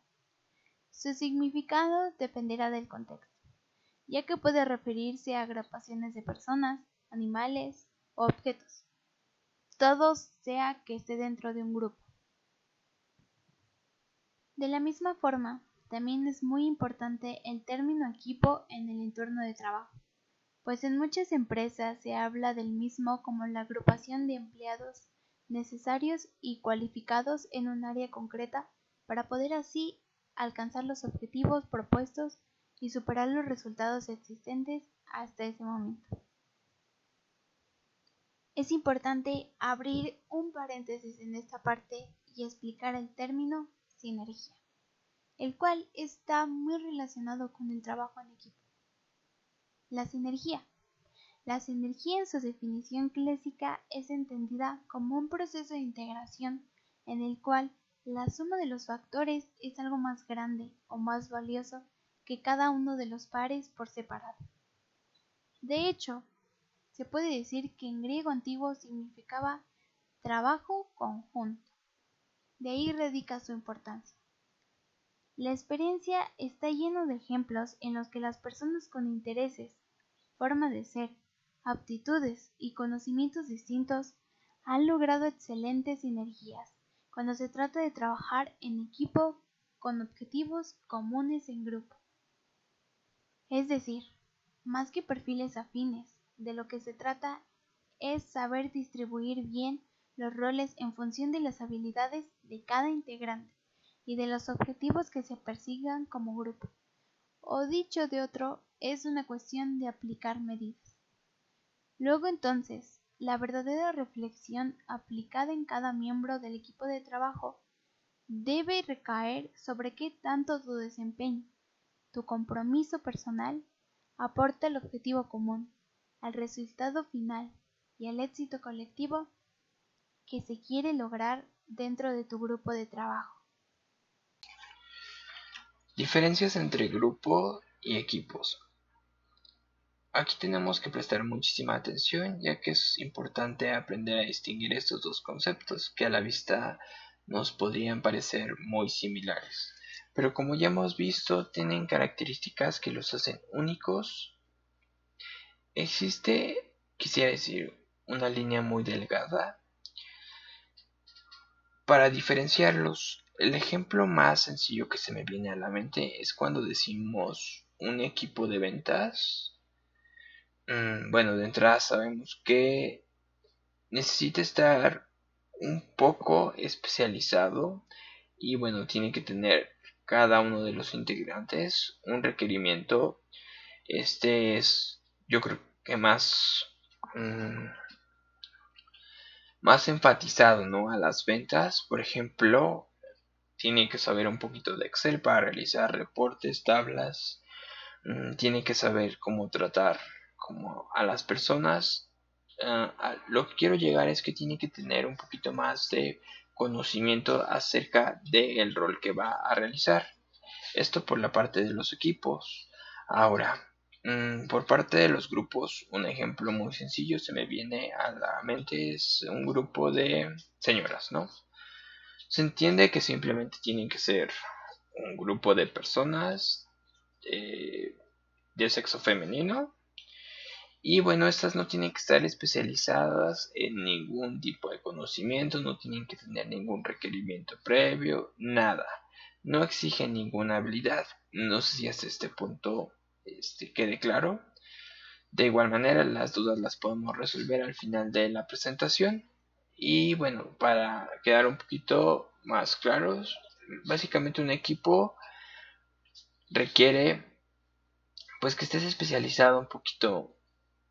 Su significado dependerá del contexto, ya que puede referirse a agrupaciones de personas, animales o objetos, todo sea que esté dentro de un grupo. De la misma forma, también es muy importante el término equipo en el entorno de trabajo, pues en muchas empresas se habla del mismo como la agrupación de empleados necesarios y cualificados en un área concreta para poder así alcanzar los objetivos propuestos y superar los resultados existentes hasta ese momento. Es importante abrir un paréntesis en esta parte y explicar el término sinergia, el cual está muy relacionado con el trabajo en equipo. La sinergia. La sinergia en su definición clásica es entendida como un proceso de integración en el cual la suma de los factores es algo más grande o más valioso que cada uno de los pares por separado. De hecho, se puede decir que en griego antiguo significaba trabajo conjunto. De ahí radica su importancia. La experiencia está llena de ejemplos en los que las personas con intereses, forma de ser, aptitudes y conocimientos distintos han logrado excelentes sinergias cuando se trata de trabajar en equipo con objetivos comunes en grupo. Es decir, más que perfiles afines, de lo que se trata es saber distribuir bien los roles en función de las habilidades de cada integrante y de los objetivos que se persigan como grupo. O dicho de otro, es una cuestión de aplicar medidas. Luego entonces, la verdadera reflexión aplicada en cada miembro del equipo de trabajo debe recaer sobre qué tanto tu desempeño, tu compromiso personal, aporta al objetivo común, al resultado final y al éxito colectivo que se quiere lograr dentro de tu grupo de trabajo. Diferencias entre grupo y equipos. Aquí tenemos que prestar muchísima atención, ya que es importante aprender a distinguir estos dos conceptos que a la vista nos podrían parecer muy similares, pero como ya hemos visto, tienen características que los hacen únicos. Existe, quisiera decir, una línea muy delgada para diferenciarlos. El ejemplo más sencillo que se me viene a la mente es cuando decimos un equipo de ventas. Bueno, de entrada sabemos que necesita estar un poco especializado y bueno, tiene que tener cada uno de los integrantes un requerimiento. Este es, yo creo que más enfatizado, ¿no? A las ventas. Por ejemplo, tiene que saber un poquito de Excel para realizar reportes, tablas. Tiene que saber cómo tratar como a las personas. Lo que quiero llegar es que tiene que tener un poquito más de conocimiento acerca del rol que va a realizar. Esto por la parte de los equipos. Ahora, por parte de los grupos, un ejemplo muy sencillo se me viene a la mente es un grupo de señoras, ¿no? Se entiende que simplemente tienen que ser un grupo de personas de sexo femenino. Y bueno, estas no tienen que estar especializadas en ningún tipo de conocimiento, no tienen que tener ningún requerimiento previo, nada. No exigen ninguna habilidad. No sé si hasta este punto quede claro. De igual manera, las dudas las podemos resolver al final de la presentación. Y bueno, para quedar un poquito más claros, básicamente un equipo requiere pues que estés especializado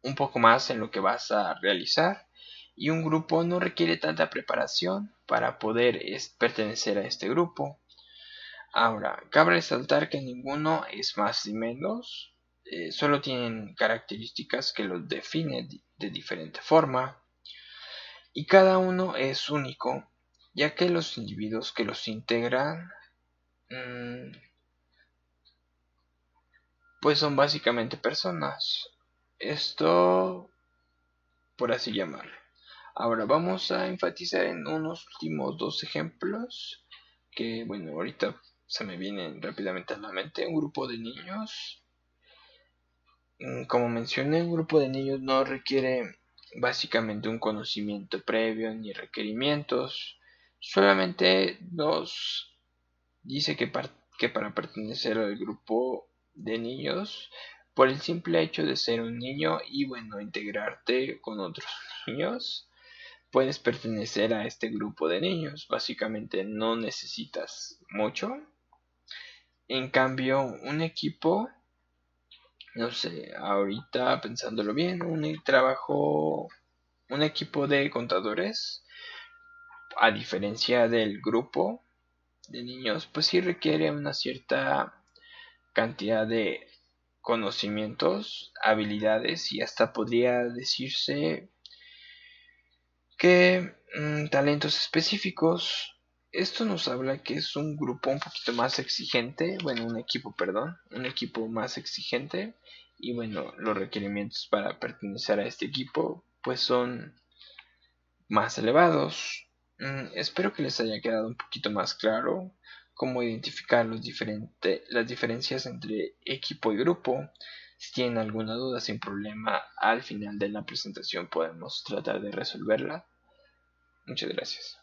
un poco más en lo que vas a realizar, y un grupo no requiere tanta preparación para poder pertenecer a este grupo. Ahora, cabe resaltar que ninguno es más ni menos, solo tienen características que los definen de diferente forma, y cada uno es único, ya que los individuos que los integran pues son básicamente personas. Esto por así llamarlo. Ahora vamos a enfatizar en unos últimos dos ejemplos que, bueno, ahorita se me vienen rápidamente a la mente. Un grupo de niños. Como mencioné, un grupo de niños no requiere básicamente un conocimiento previo ni requerimientos. Solamente dos Dice que para pertenecer al grupo de niños, por el simple hecho de ser un niño y bueno, integrarte con otros niños, puedes pertenecer a este grupo de niños. Básicamente no necesitas mucho. En cambio, un equipo, no sé, ahorita pensándolo bien, un equipo de contadores, a diferencia del grupo de niños, pues sí requiere una cierta cantidad de conocimientos, habilidades y hasta podría decirse que talentos específicos. Esto nos habla que es un grupo un poquito más exigente, bueno, un equipo, perdón, un equipo más exigente y bueno, los requerimientos para pertenecer a este equipo pues son más elevados. Espero que les haya quedado un poquito más claro cómo identificar las diferencias entre equipo y grupo. Si tienen alguna duda sin problema, al final de la presentación podemos tratar de resolverla. Muchas gracias.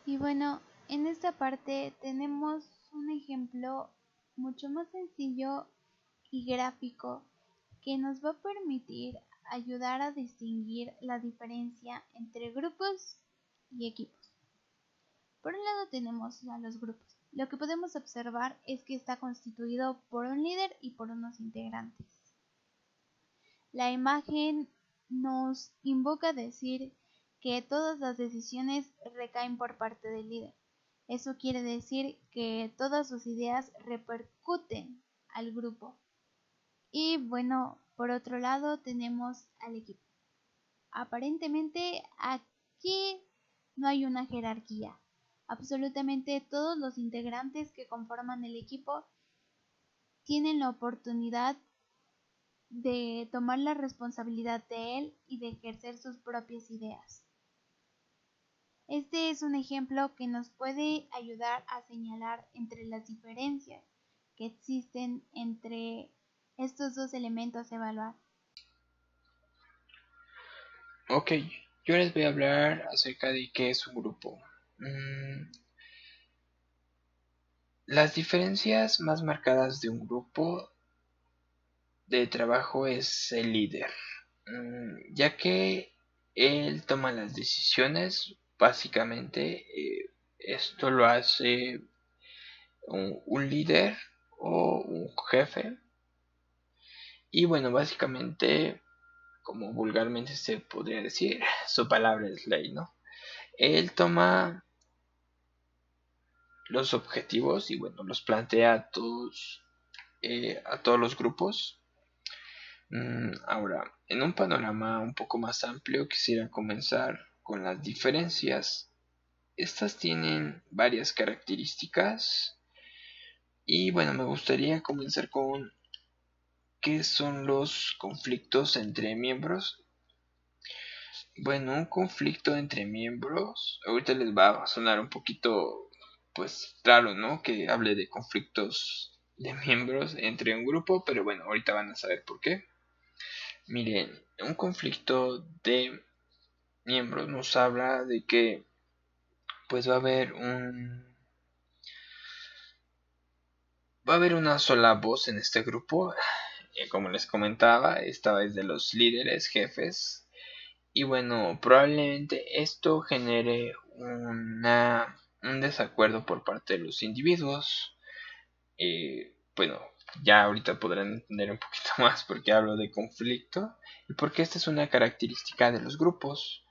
Y bueno, en esta parte tenemos un ejemplo mucho más sencillo y gráfico que nos va a permitir ayudar a distinguir la diferencia entre grupos y equipos. Por un lado tenemos a los grupos. Lo que podemos observar es que está constituido por un líder y por unos integrantes. La imagen nos invoca a decir que todas las decisiones recaen por parte del líder. Eso quiere decir que todas sus ideas repercuten al grupo. Y bueno, por otro lado tenemos al equipo. Aparentemente aquí no hay una jerarquía. Absolutamente todos los integrantes que conforman el equipo tienen la oportunidad de tomar la responsabilidad de él y de ejercer sus propias ideas. Este es un ejemplo que nos puede ayudar a señalar entre las diferencias que existen entre estos dos elementos a evaluar. Ok, yo les voy a hablar acerca de qué es un grupo. Las diferencias más marcadas de un grupo de trabajo es el líder, ya que él toma las decisiones, básicamente esto lo hace un líder o un jefe, y bueno, básicamente, como vulgarmente se podría decir, su palabra es ley, ¿no? Él toma los objetivos y bueno, los plantea a todos los grupos. Ahora, en un panorama un poco más amplio, quisiera comenzar con las diferencias. Estas tienen varias características y bueno, me gustaría comenzar con qué son los conflictos entre miembros. Bueno, un conflicto entre miembros, ahorita les va a sonar un poquito, pues, raro, ¿no? Que hable de conflictos de miembros entre un grupo, pero bueno, ahorita van a saber por qué. Miren, un conflicto de miembros nos habla de que pues va a haber una sola voz en este grupo. Como les comentaba, esta vez de los líderes, jefes. Y bueno, probablemente esto genere un desacuerdo por parte de los individuos. Bueno, ya ahorita podrán entender un poquito más por qué hablo de conflicto y porque esta es una característica de los grupos.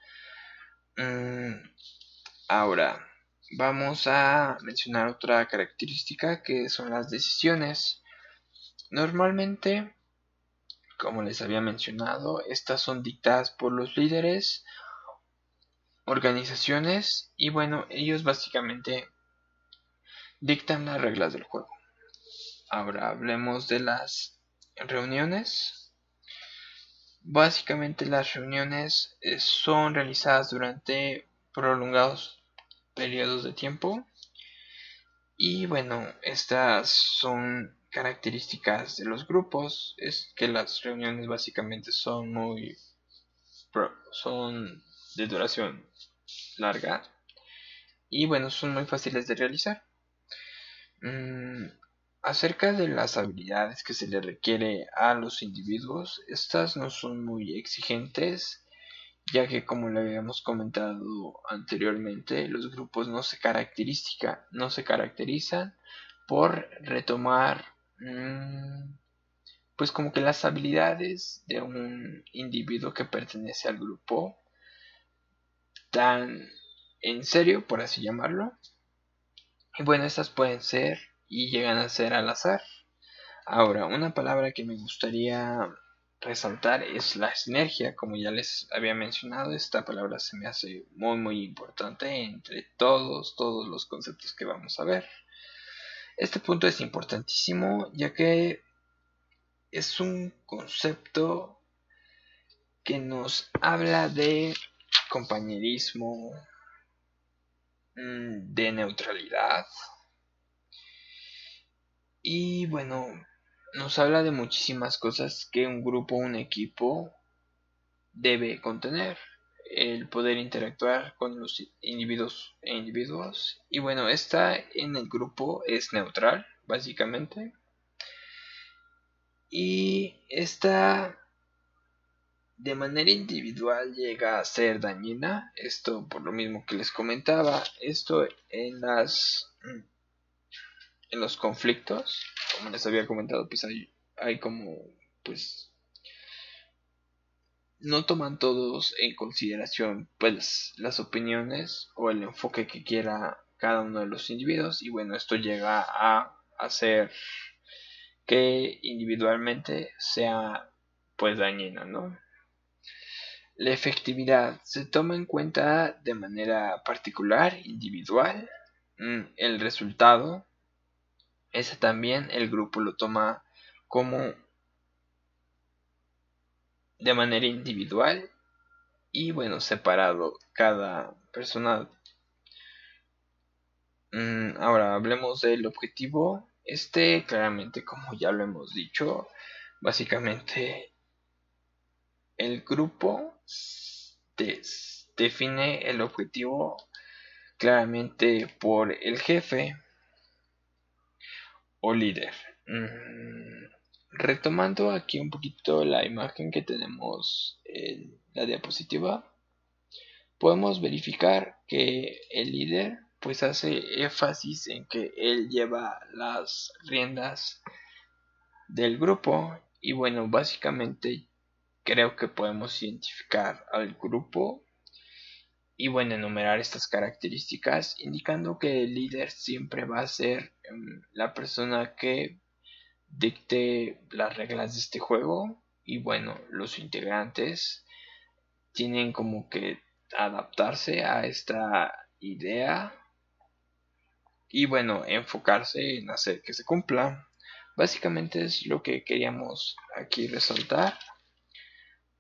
Ahora, vamos a mencionar otra característica que son las decisiones. Normalmente, como les había mencionado, estas son dictadas por los líderes, organizaciones y bueno, ellos básicamente dictan las reglas del juego. Ahora hablemos de las reuniones. Básicamente las reuniones son realizadas durante prolongados periodos de tiempo. Y bueno, estas son características de los grupos. Es que las reuniones básicamente son de duración larga. Y bueno, son muy fáciles de realizar. Mm, Acerca de las habilidades que se le requiere a los individuos, estas no son muy exigentes, ya que como le habíamos comentado anteriormente, los grupos no se caracterizan por retomar pues como que las habilidades de un individuo que pertenece al grupo tan en serio, por así llamarlo. Y bueno, estas pueden ser y llegan a ser al azar. Ahora, una palabra que me gustaría resaltar es la sinergia. Como ya les había mencionado, esta palabra se me hace muy importante entre todos los conceptos que vamos a ver. Este punto es importantísimo ya que es un concepto que nos habla de compañerismo, de neutralidad y bueno, nos habla de muchísimas cosas que un grupo, un equipo debe contener. El poder interactuar con los individuos y bueno, esta en el grupo es neutral básicamente, y esta de manera individual llega a ser dañina. Esto por lo mismo que les comentaba, esto en los conflictos, como les había comentado, pues hay como pues no toman todos en consideración pues las opiniones o el enfoque que quiera cada uno de los individuos, y bueno, esto llega a hacer que individualmente sea pues dañino, ¿no? La efectividad se toma en cuenta de manera particular, individual. El resultado, ese también el grupo lo toma como de manera individual y bueno, separado cada persona. Ahora hablemos del objetivo. Este claramente, como ya lo hemos dicho, básicamente el grupo define el objetivo claramente por el jefe o líder. Retomando aquí un poquito la imagen que tenemos en la diapositiva, podemos verificar que el líder pues hace énfasis en que él lleva las riendas del grupo, y bueno, básicamente creo que podemos identificar al grupo y bueno, enumerar estas características indicando que el líder siempre va a ser la persona que dicte las reglas de este juego, y bueno, los integrantes tienen como que adaptarse a esta idea y bueno, enfocarse en hacer que se cumpla. Básicamente es lo que queríamos aquí resaltar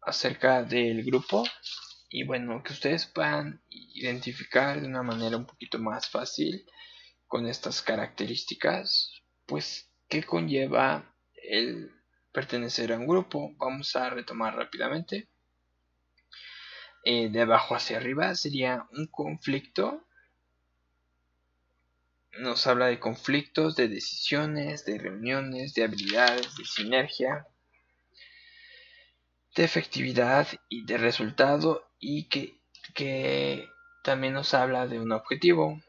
acerca del grupo, y bueno, que ustedes puedan identificar de una manera un poquito más fácil con estas características pues qué conlleva el pertenecer a un grupo. Vamos a retomar rápidamente. De abajo hacia arriba sería un conflicto. Nos habla de conflictos, de decisiones, de reuniones, de habilidades, de sinergia, de efectividad y de resultado, y que también nos habla de un objetivo.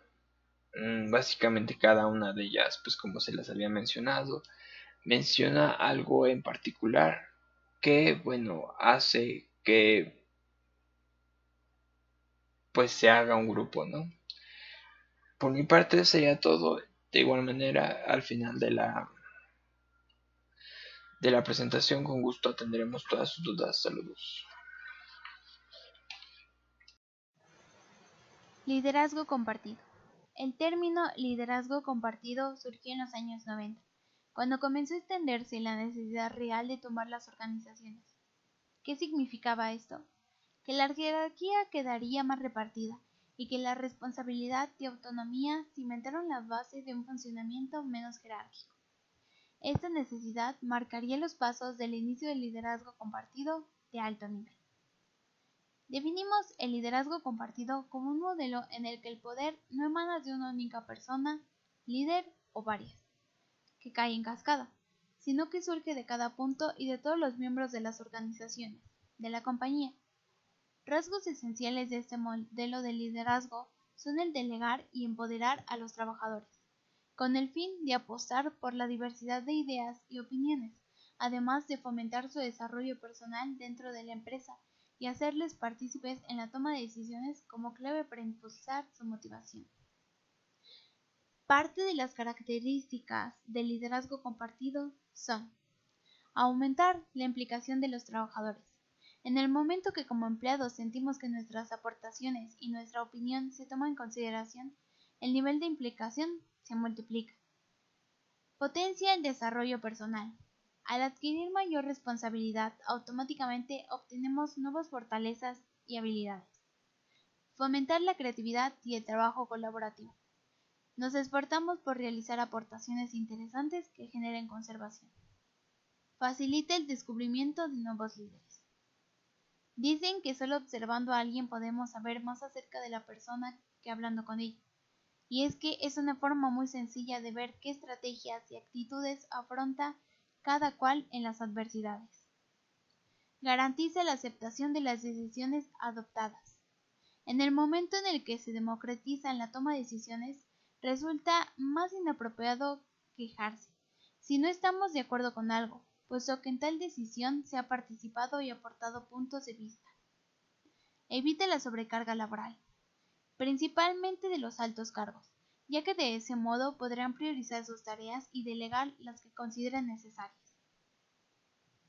Básicamente cada una de ellas, pues como se las había mencionado, menciona algo en particular que, bueno, hace que pues se haga un grupo, ¿no? Por mi parte sería todo. De igual manera, al final de la presentación, con gusto atenderemos todas sus dudas. Saludos. Liderazgo compartido. El término liderazgo compartido surgió en los años 90, cuando comenzó a extenderse la necesidad real de tomar las organizaciones. ¿Qué significaba esto? Que la jerarquía quedaría más repartida y que la responsabilidad y autonomía cimentaron la base de un funcionamiento menos jerárquico. Esta necesidad marcaría los pasos del inicio del liderazgo compartido de alto nivel. Definimos el liderazgo compartido como un modelo en el que el poder no emana de una única persona, líder o varias, que cae en cascada, sino que surge de cada punto y de todos los miembros de las organizaciones, de la compañía. Rasgos esenciales de este modelo de liderazgo son el delegar y empoderar a los trabajadores, con el fin de apostar por la diversidad de ideas y opiniones, además de fomentar su desarrollo personal dentro de la empresa y hacerles partícipes en la toma de decisiones como clave para impulsar su motivación. Parte de las características del liderazgo compartido son: aumentar la implicación de los trabajadores. En el momento que como empleados sentimos que nuestras aportaciones y nuestra opinión se toman en consideración, el nivel de implicación se multiplica. Potencia el desarrollo personal. Al adquirir mayor responsabilidad, automáticamente obtenemos nuevas fortalezas y habilidades. Fomentar la creatividad y el trabajo colaborativo. Nos esforzamos por realizar aportaciones interesantes que generen conservación. Facilita el descubrimiento de nuevos líderes. Dicen que solo observando a alguien podemos saber más acerca de la persona que hablando con ella. Y es que es una forma muy sencilla de ver qué estrategias y actitudes afronta cada cual en las adversidades. Garantiza la aceptación de las decisiones adoptadas. En el momento en el que se democratiza la toma de decisiones, resulta más inapropiado quejarse si no estamos de acuerdo con algo, puesto que en tal decisión se ha participado y aportado puntos de vista. Evita la sobrecarga laboral, principalmente de los altos cargos, ya que de ese modo podrán priorizar sus tareas y delegar las que consideren necesarias.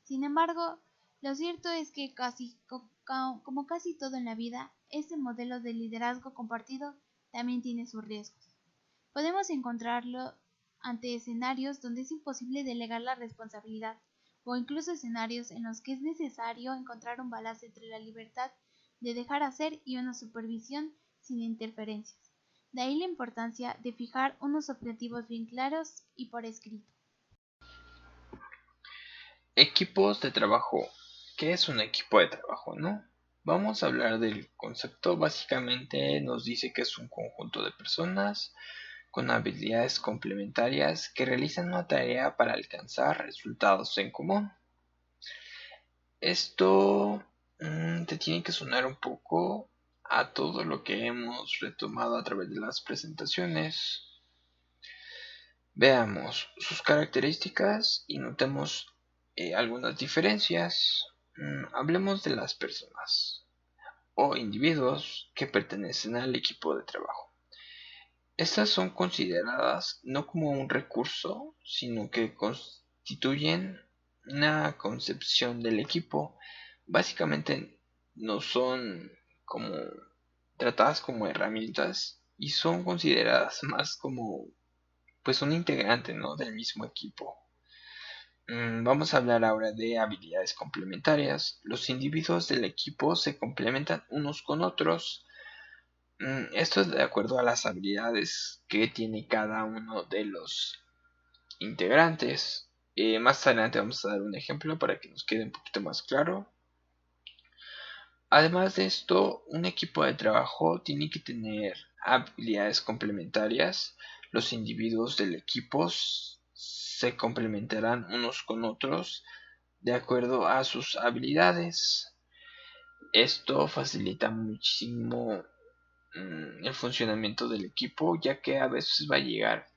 Sin embargo, lo cierto es que como casi todo en la vida, este modelo de liderazgo compartido también tiene sus riesgos. Podemos encontrarlo ante escenarios donde es imposible delegar la responsabilidad, o incluso escenarios en los que es necesario encontrar un balance entre la libertad de dejar hacer y una supervisión sin interferencias. De ahí la importancia de fijar unos objetivos bien claros y por escrito. Equipos de trabajo. ¿Qué es un equipo de trabajo, no? Vamos a hablar del concepto. Básicamente nos dice que es un conjunto de personas con habilidades complementarias que realizan una tarea para alcanzar resultados en común. Esto te tiene que sonar un poco a todo lo que hemos retomado a través de las presentaciones. Veamos sus características y notemos algunas diferencias. Hablemos de las personas o individuos que pertenecen al equipo de trabajo. Estas son consideradas no como un recurso, sino que constituyen una concepción del equipo. Básicamente no son como tratadas como herramientas y son consideradas más como pues un integrante, ¿no?, del mismo equipo. Vamos a hablar ahora de habilidades complementarias. Los individuos del equipo se complementan unos con otros. Esto es de acuerdo a las habilidades que tiene cada uno de los integrantes. Más adelante vamos a dar un ejemplo para que nos quede un poquito más claro. Además de esto, un equipo de trabajo tiene que tener habilidades complementarias. Los individuos del equipo se complementarán unos con otros de acuerdo a sus habilidades. Esto facilita muchísimo el funcionamiento del equipo, ya que a veces va a llegar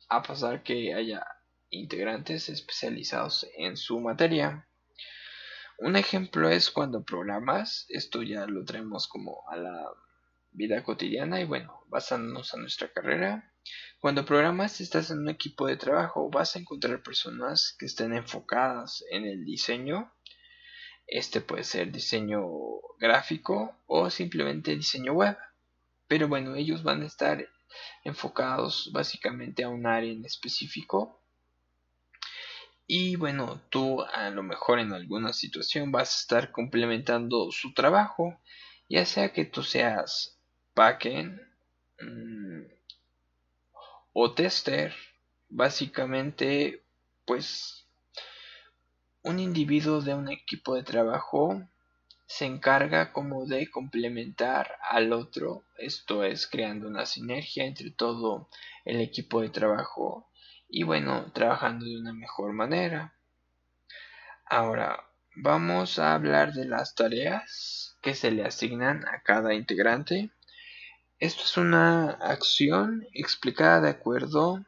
a pasar que haya integrantes especializados en su materia. Un ejemplo es cuando programas. Esto ya lo traemos como a la vida cotidiana y bueno, basándonos a nuestra carrera. Cuando programas, estás en un equipo de trabajo, vas a encontrar personas que estén enfocadas en el diseño. Este puede ser diseño gráfico o simplemente diseño web. Pero bueno, ellos van a estar enfocados básicamente a un área en específico. Y bueno, tú a lo mejor en alguna situación vas a estar complementando su trabajo, ya sea que tú seas backend o tester. Básicamente, pues un individuo de un equipo de trabajo se encarga como de complementar al otro, esto es creando una sinergia entre todo el equipo de trabajo y bueno, trabajando de una mejor manera. Ahora, vamos a hablar de las tareas que se le asignan a cada integrante. Esto es una acción explicada de acuerdo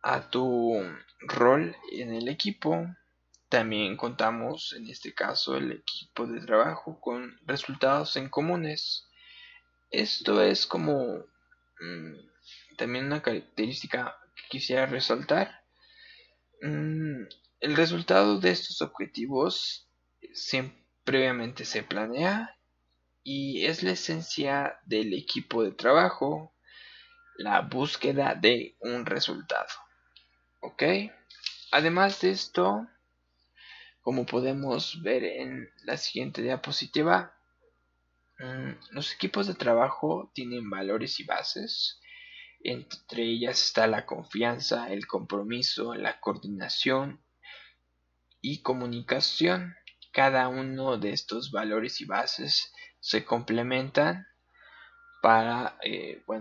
a tu rol en el equipo. También contamos, en este caso, el equipo de trabajo con resultados en comunes. Esto es como también una característica que quisiera resaltar. El resultado de estos objetivos previamente se planea y es la esencia del equipo de trabajo, la búsqueda de un resultado. ¿Ok? Además de esto, como podemos ver en la siguiente diapositiva, los equipos de trabajo tienen valores y bases. Entre ellas está la confianza, el compromiso, la coordinación y comunicación. Cada uno de estos valores y bases se complementan para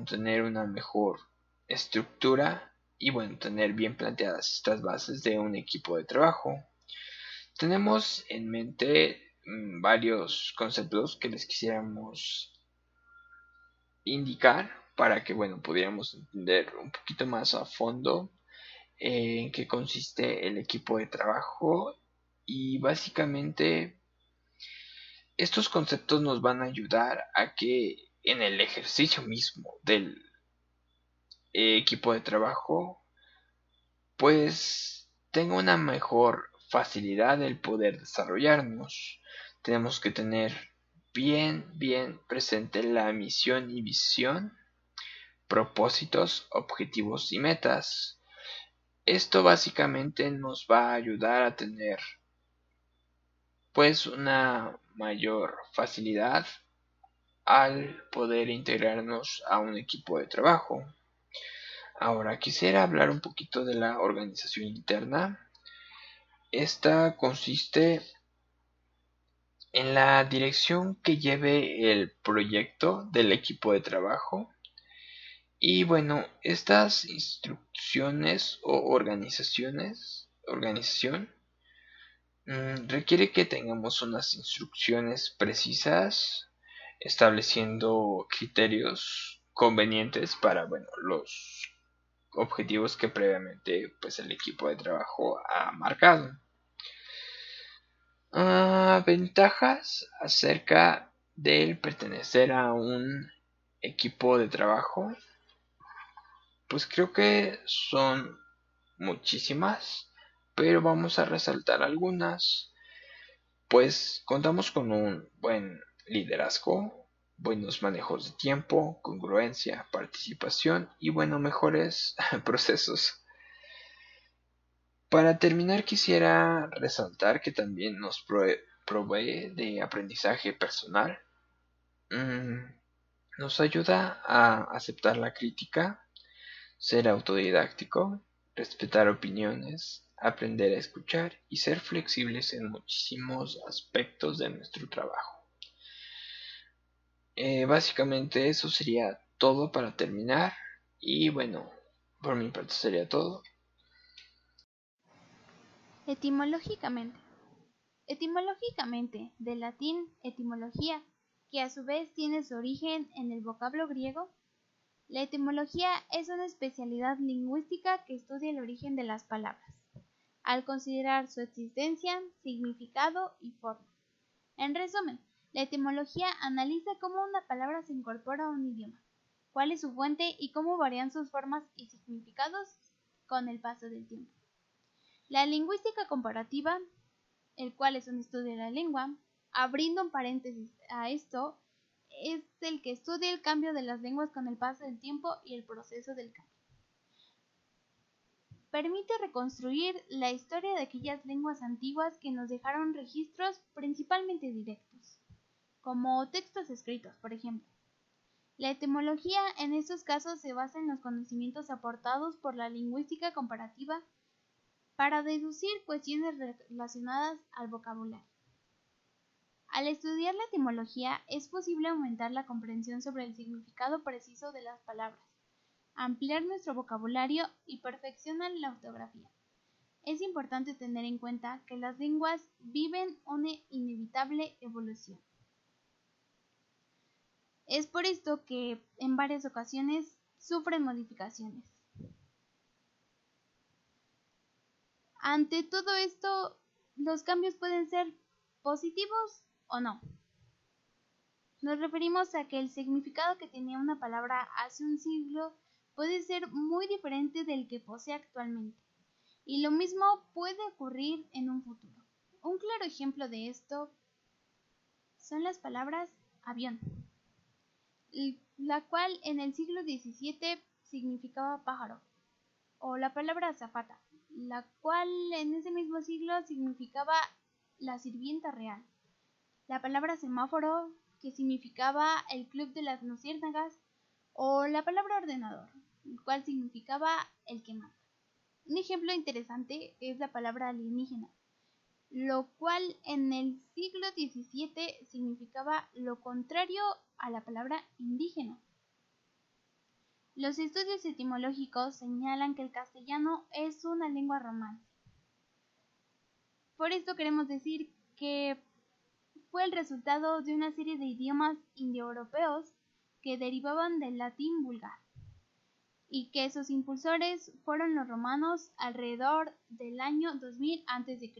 tener una mejor estructura y tener bien planteadas estas bases de un equipo de trabajo. Tenemos en mente varios conceptos que les quisiéramos indicar para que pudiéramos entender un poquito más a fondo en qué consiste el equipo de trabajo y básicamente estos conceptos nos van a ayudar a que en el ejercicio mismo del equipo de trabajo pues tenga una mejor facilidad el poder desarrollarnos. Tenemos que tener bien presente la misión y visión, propósitos, objetivos y metas. Esto básicamente nos va a ayudar a tener pues una mayor facilidad al poder integrarnos a un equipo de trabajo. Ahora quisiera hablar un poquito de la organización interna. Esta consiste en la dirección que lleve el proyecto del equipo de trabajo. Y estas instrucciones o organización requiere que tengamos unas instrucciones precisas, estableciendo criterios convenientes para los objetivos que previamente pues el equipo de trabajo ha marcado. Ventajas acerca del pertenecer a un equipo de trabajo, pues creo que son muchísimas, pero vamos a resaltar algunas. Pues contamos con un buen liderazgo, buenos manejos de tiempo, congruencia, participación y mejores procesos. Para terminar quisiera resaltar que también nos provee de aprendizaje personal. Nos ayuda a aceptar la crítica, ser autodidáctico, respetar opiniones, aprender a escuchar y ser flexibles en muchísimos aspectos de nuestro trabajo. Básicamente eso sería todo para terminar y por mi parte sería todo. Etimológicamente. Etimológicamente, del latín etimología, que a su vez tiene su origen en el vocablo griego, la etimología es una especialidad lingüística que estudia el origen de las palabras, al considerar su existencia, significado y forma. En resumen, la etimología analiza cómo una palabra se incorpora a un idioma, cuál es su fuente y cómo varían sus formas y significados con el paso del tiempo. La lingüística comparativa, el cual es un estudio de la lengua, abriendo un paréntesis a esto, es el que estudia el cambio de las lenguas con el paso del tiempo y el proceso del cambio. Permite reconstruir la historia de aquellas lenguas antiguas que nos dejaron registros principalmente directos, como textos escritos, por ejemplo. La etimología en estos casos se basa en los conocimientos aportados por la lingüística comparativa para deducir cuestiones relacionadas al vocabulario. Al estudiar la etimología es posible aumentar la comprensión sobre el significado preciso de las palabras, ampliar nuestro vocabulario y perfeccionar la ortografía. Es importante tener en cuenta que las lenguas viven una inevitable evolución. Es por esto que en varias ocasiones sufren modificaciones. Ante todo esto, los cambios pueden ser positivos o no. Nos referimos a que el significado que tenía una palabra hace un siglo puede ser muy diferente del que posee actualmente, y lo mismo puede ocurrir en un futuro. Un claro ejemplo de esto son las palabras avión, la cual en el siglo XVII significaba pájaro, o la palabra azafata, la cual en ese mismo siglo significaba la sirvienta real, la palabra semáforo, que significaba el club de las luciérnagas, o la palabra ordenador, el cual significaba el que manda. Un ejemplo interesante es la palabra alienígena, lo cual en el siglo XVII significaba lo contrario a la palabra indígena. Los estudios etimológicos señalan que el castellano es una lengua romance. Por esto queremos decir que fue el resultado de una serie de idiomas indoeuropeos que derivaban del latín vulgar, y que sus impulsores fueron los romanos alrededor del año 2000 a.C.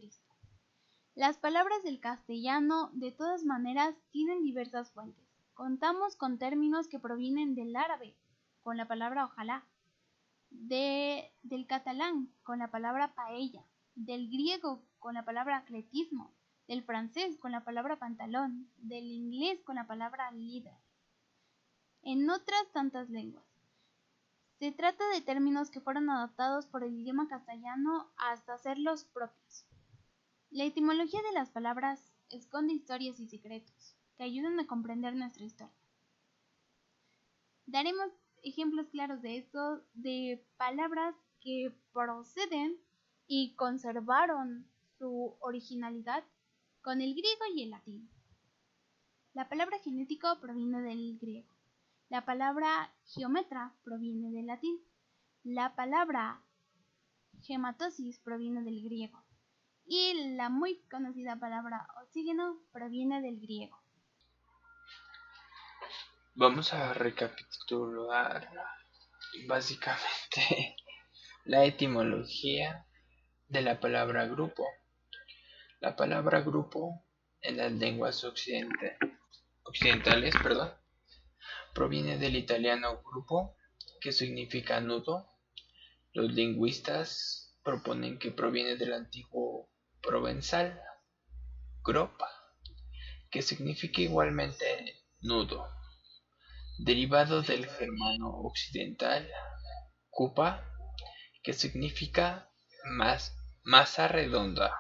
Las palabras del castellano, de todas maneras, tienen diversas fuentes. Contamos con términos que provienen del árabe, con la palabra ojalá, del catalán, con la palabra paella, del griego, con la palabra atletismo, del francés, con la palabra pantalón, del inglés, con la palabra líder, en otras tantas lenguas. Se trata de términos que fueron adoptados por el idioma castellano hasta hacerlos propios. La etimología de las palabras esconde historias y secretos que ayudan a comprender nuestra historia. Daremos ejemplos claros de esto, de palabras que proceden y conservaron su originalidad con el griego y el latín. La palabra genético proviene del griego. La palabra geometra proviene del latín. La palabra hematosis proviene del griego. Y la muy conocida palabra oxígeno proviene del griego. Vamos a recapitular básicamente la etimología de la palabra grupo. La palabra grupo en las lenguas occidentales, proviene del italiano gruppo, que significa nudo. Los lingüistas proponen que proviene del antiguo provenzal "groppa", que significa igualmente nudo, derivado del germano occidental "cupa", que significa masa redonda.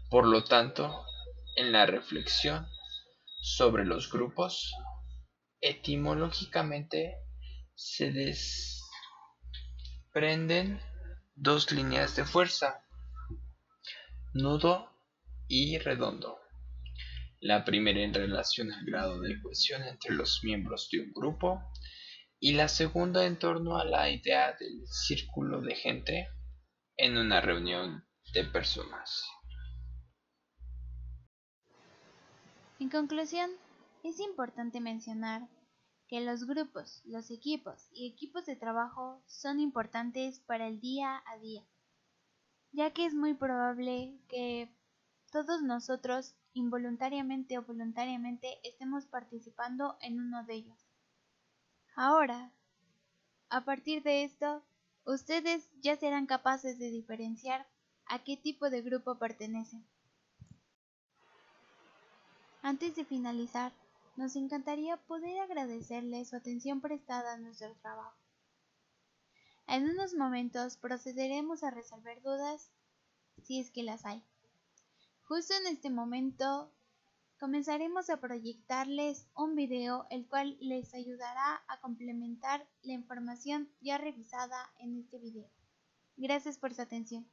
Por lo tanto, en la reflexión sobre los grupos, etimológicamente se desprenden dos líneas de fuerza: nudo y redondo. La primera en relación al grado de cohesión entre los miembros de un grupo, y la segunda en torno a la idea del círculo de gente en una reunión de personas. En conclusión, es importante mencionar que los grupos, los equipos y equipos de trabajo son importantes para el día a día, ya que es muy probable que todos nosotros, involuntariamente o voluntariamente, estemos participando en uno de ellos. Ahora, a partir de esto, ustedes ya serán capaces de diferenciar a qué tipo de grupo pertenecen. Antes de finalizar, nos encantaría poder agradecerles su atención prestada a nuestro trabajo. En unos momentos procederemos a resolver dudas, si es que las hay. Justo en este momento comenzaremos a proyectarles un video el cual les ayudará a complementar la información ya revisada en este video. Gracias por su atención.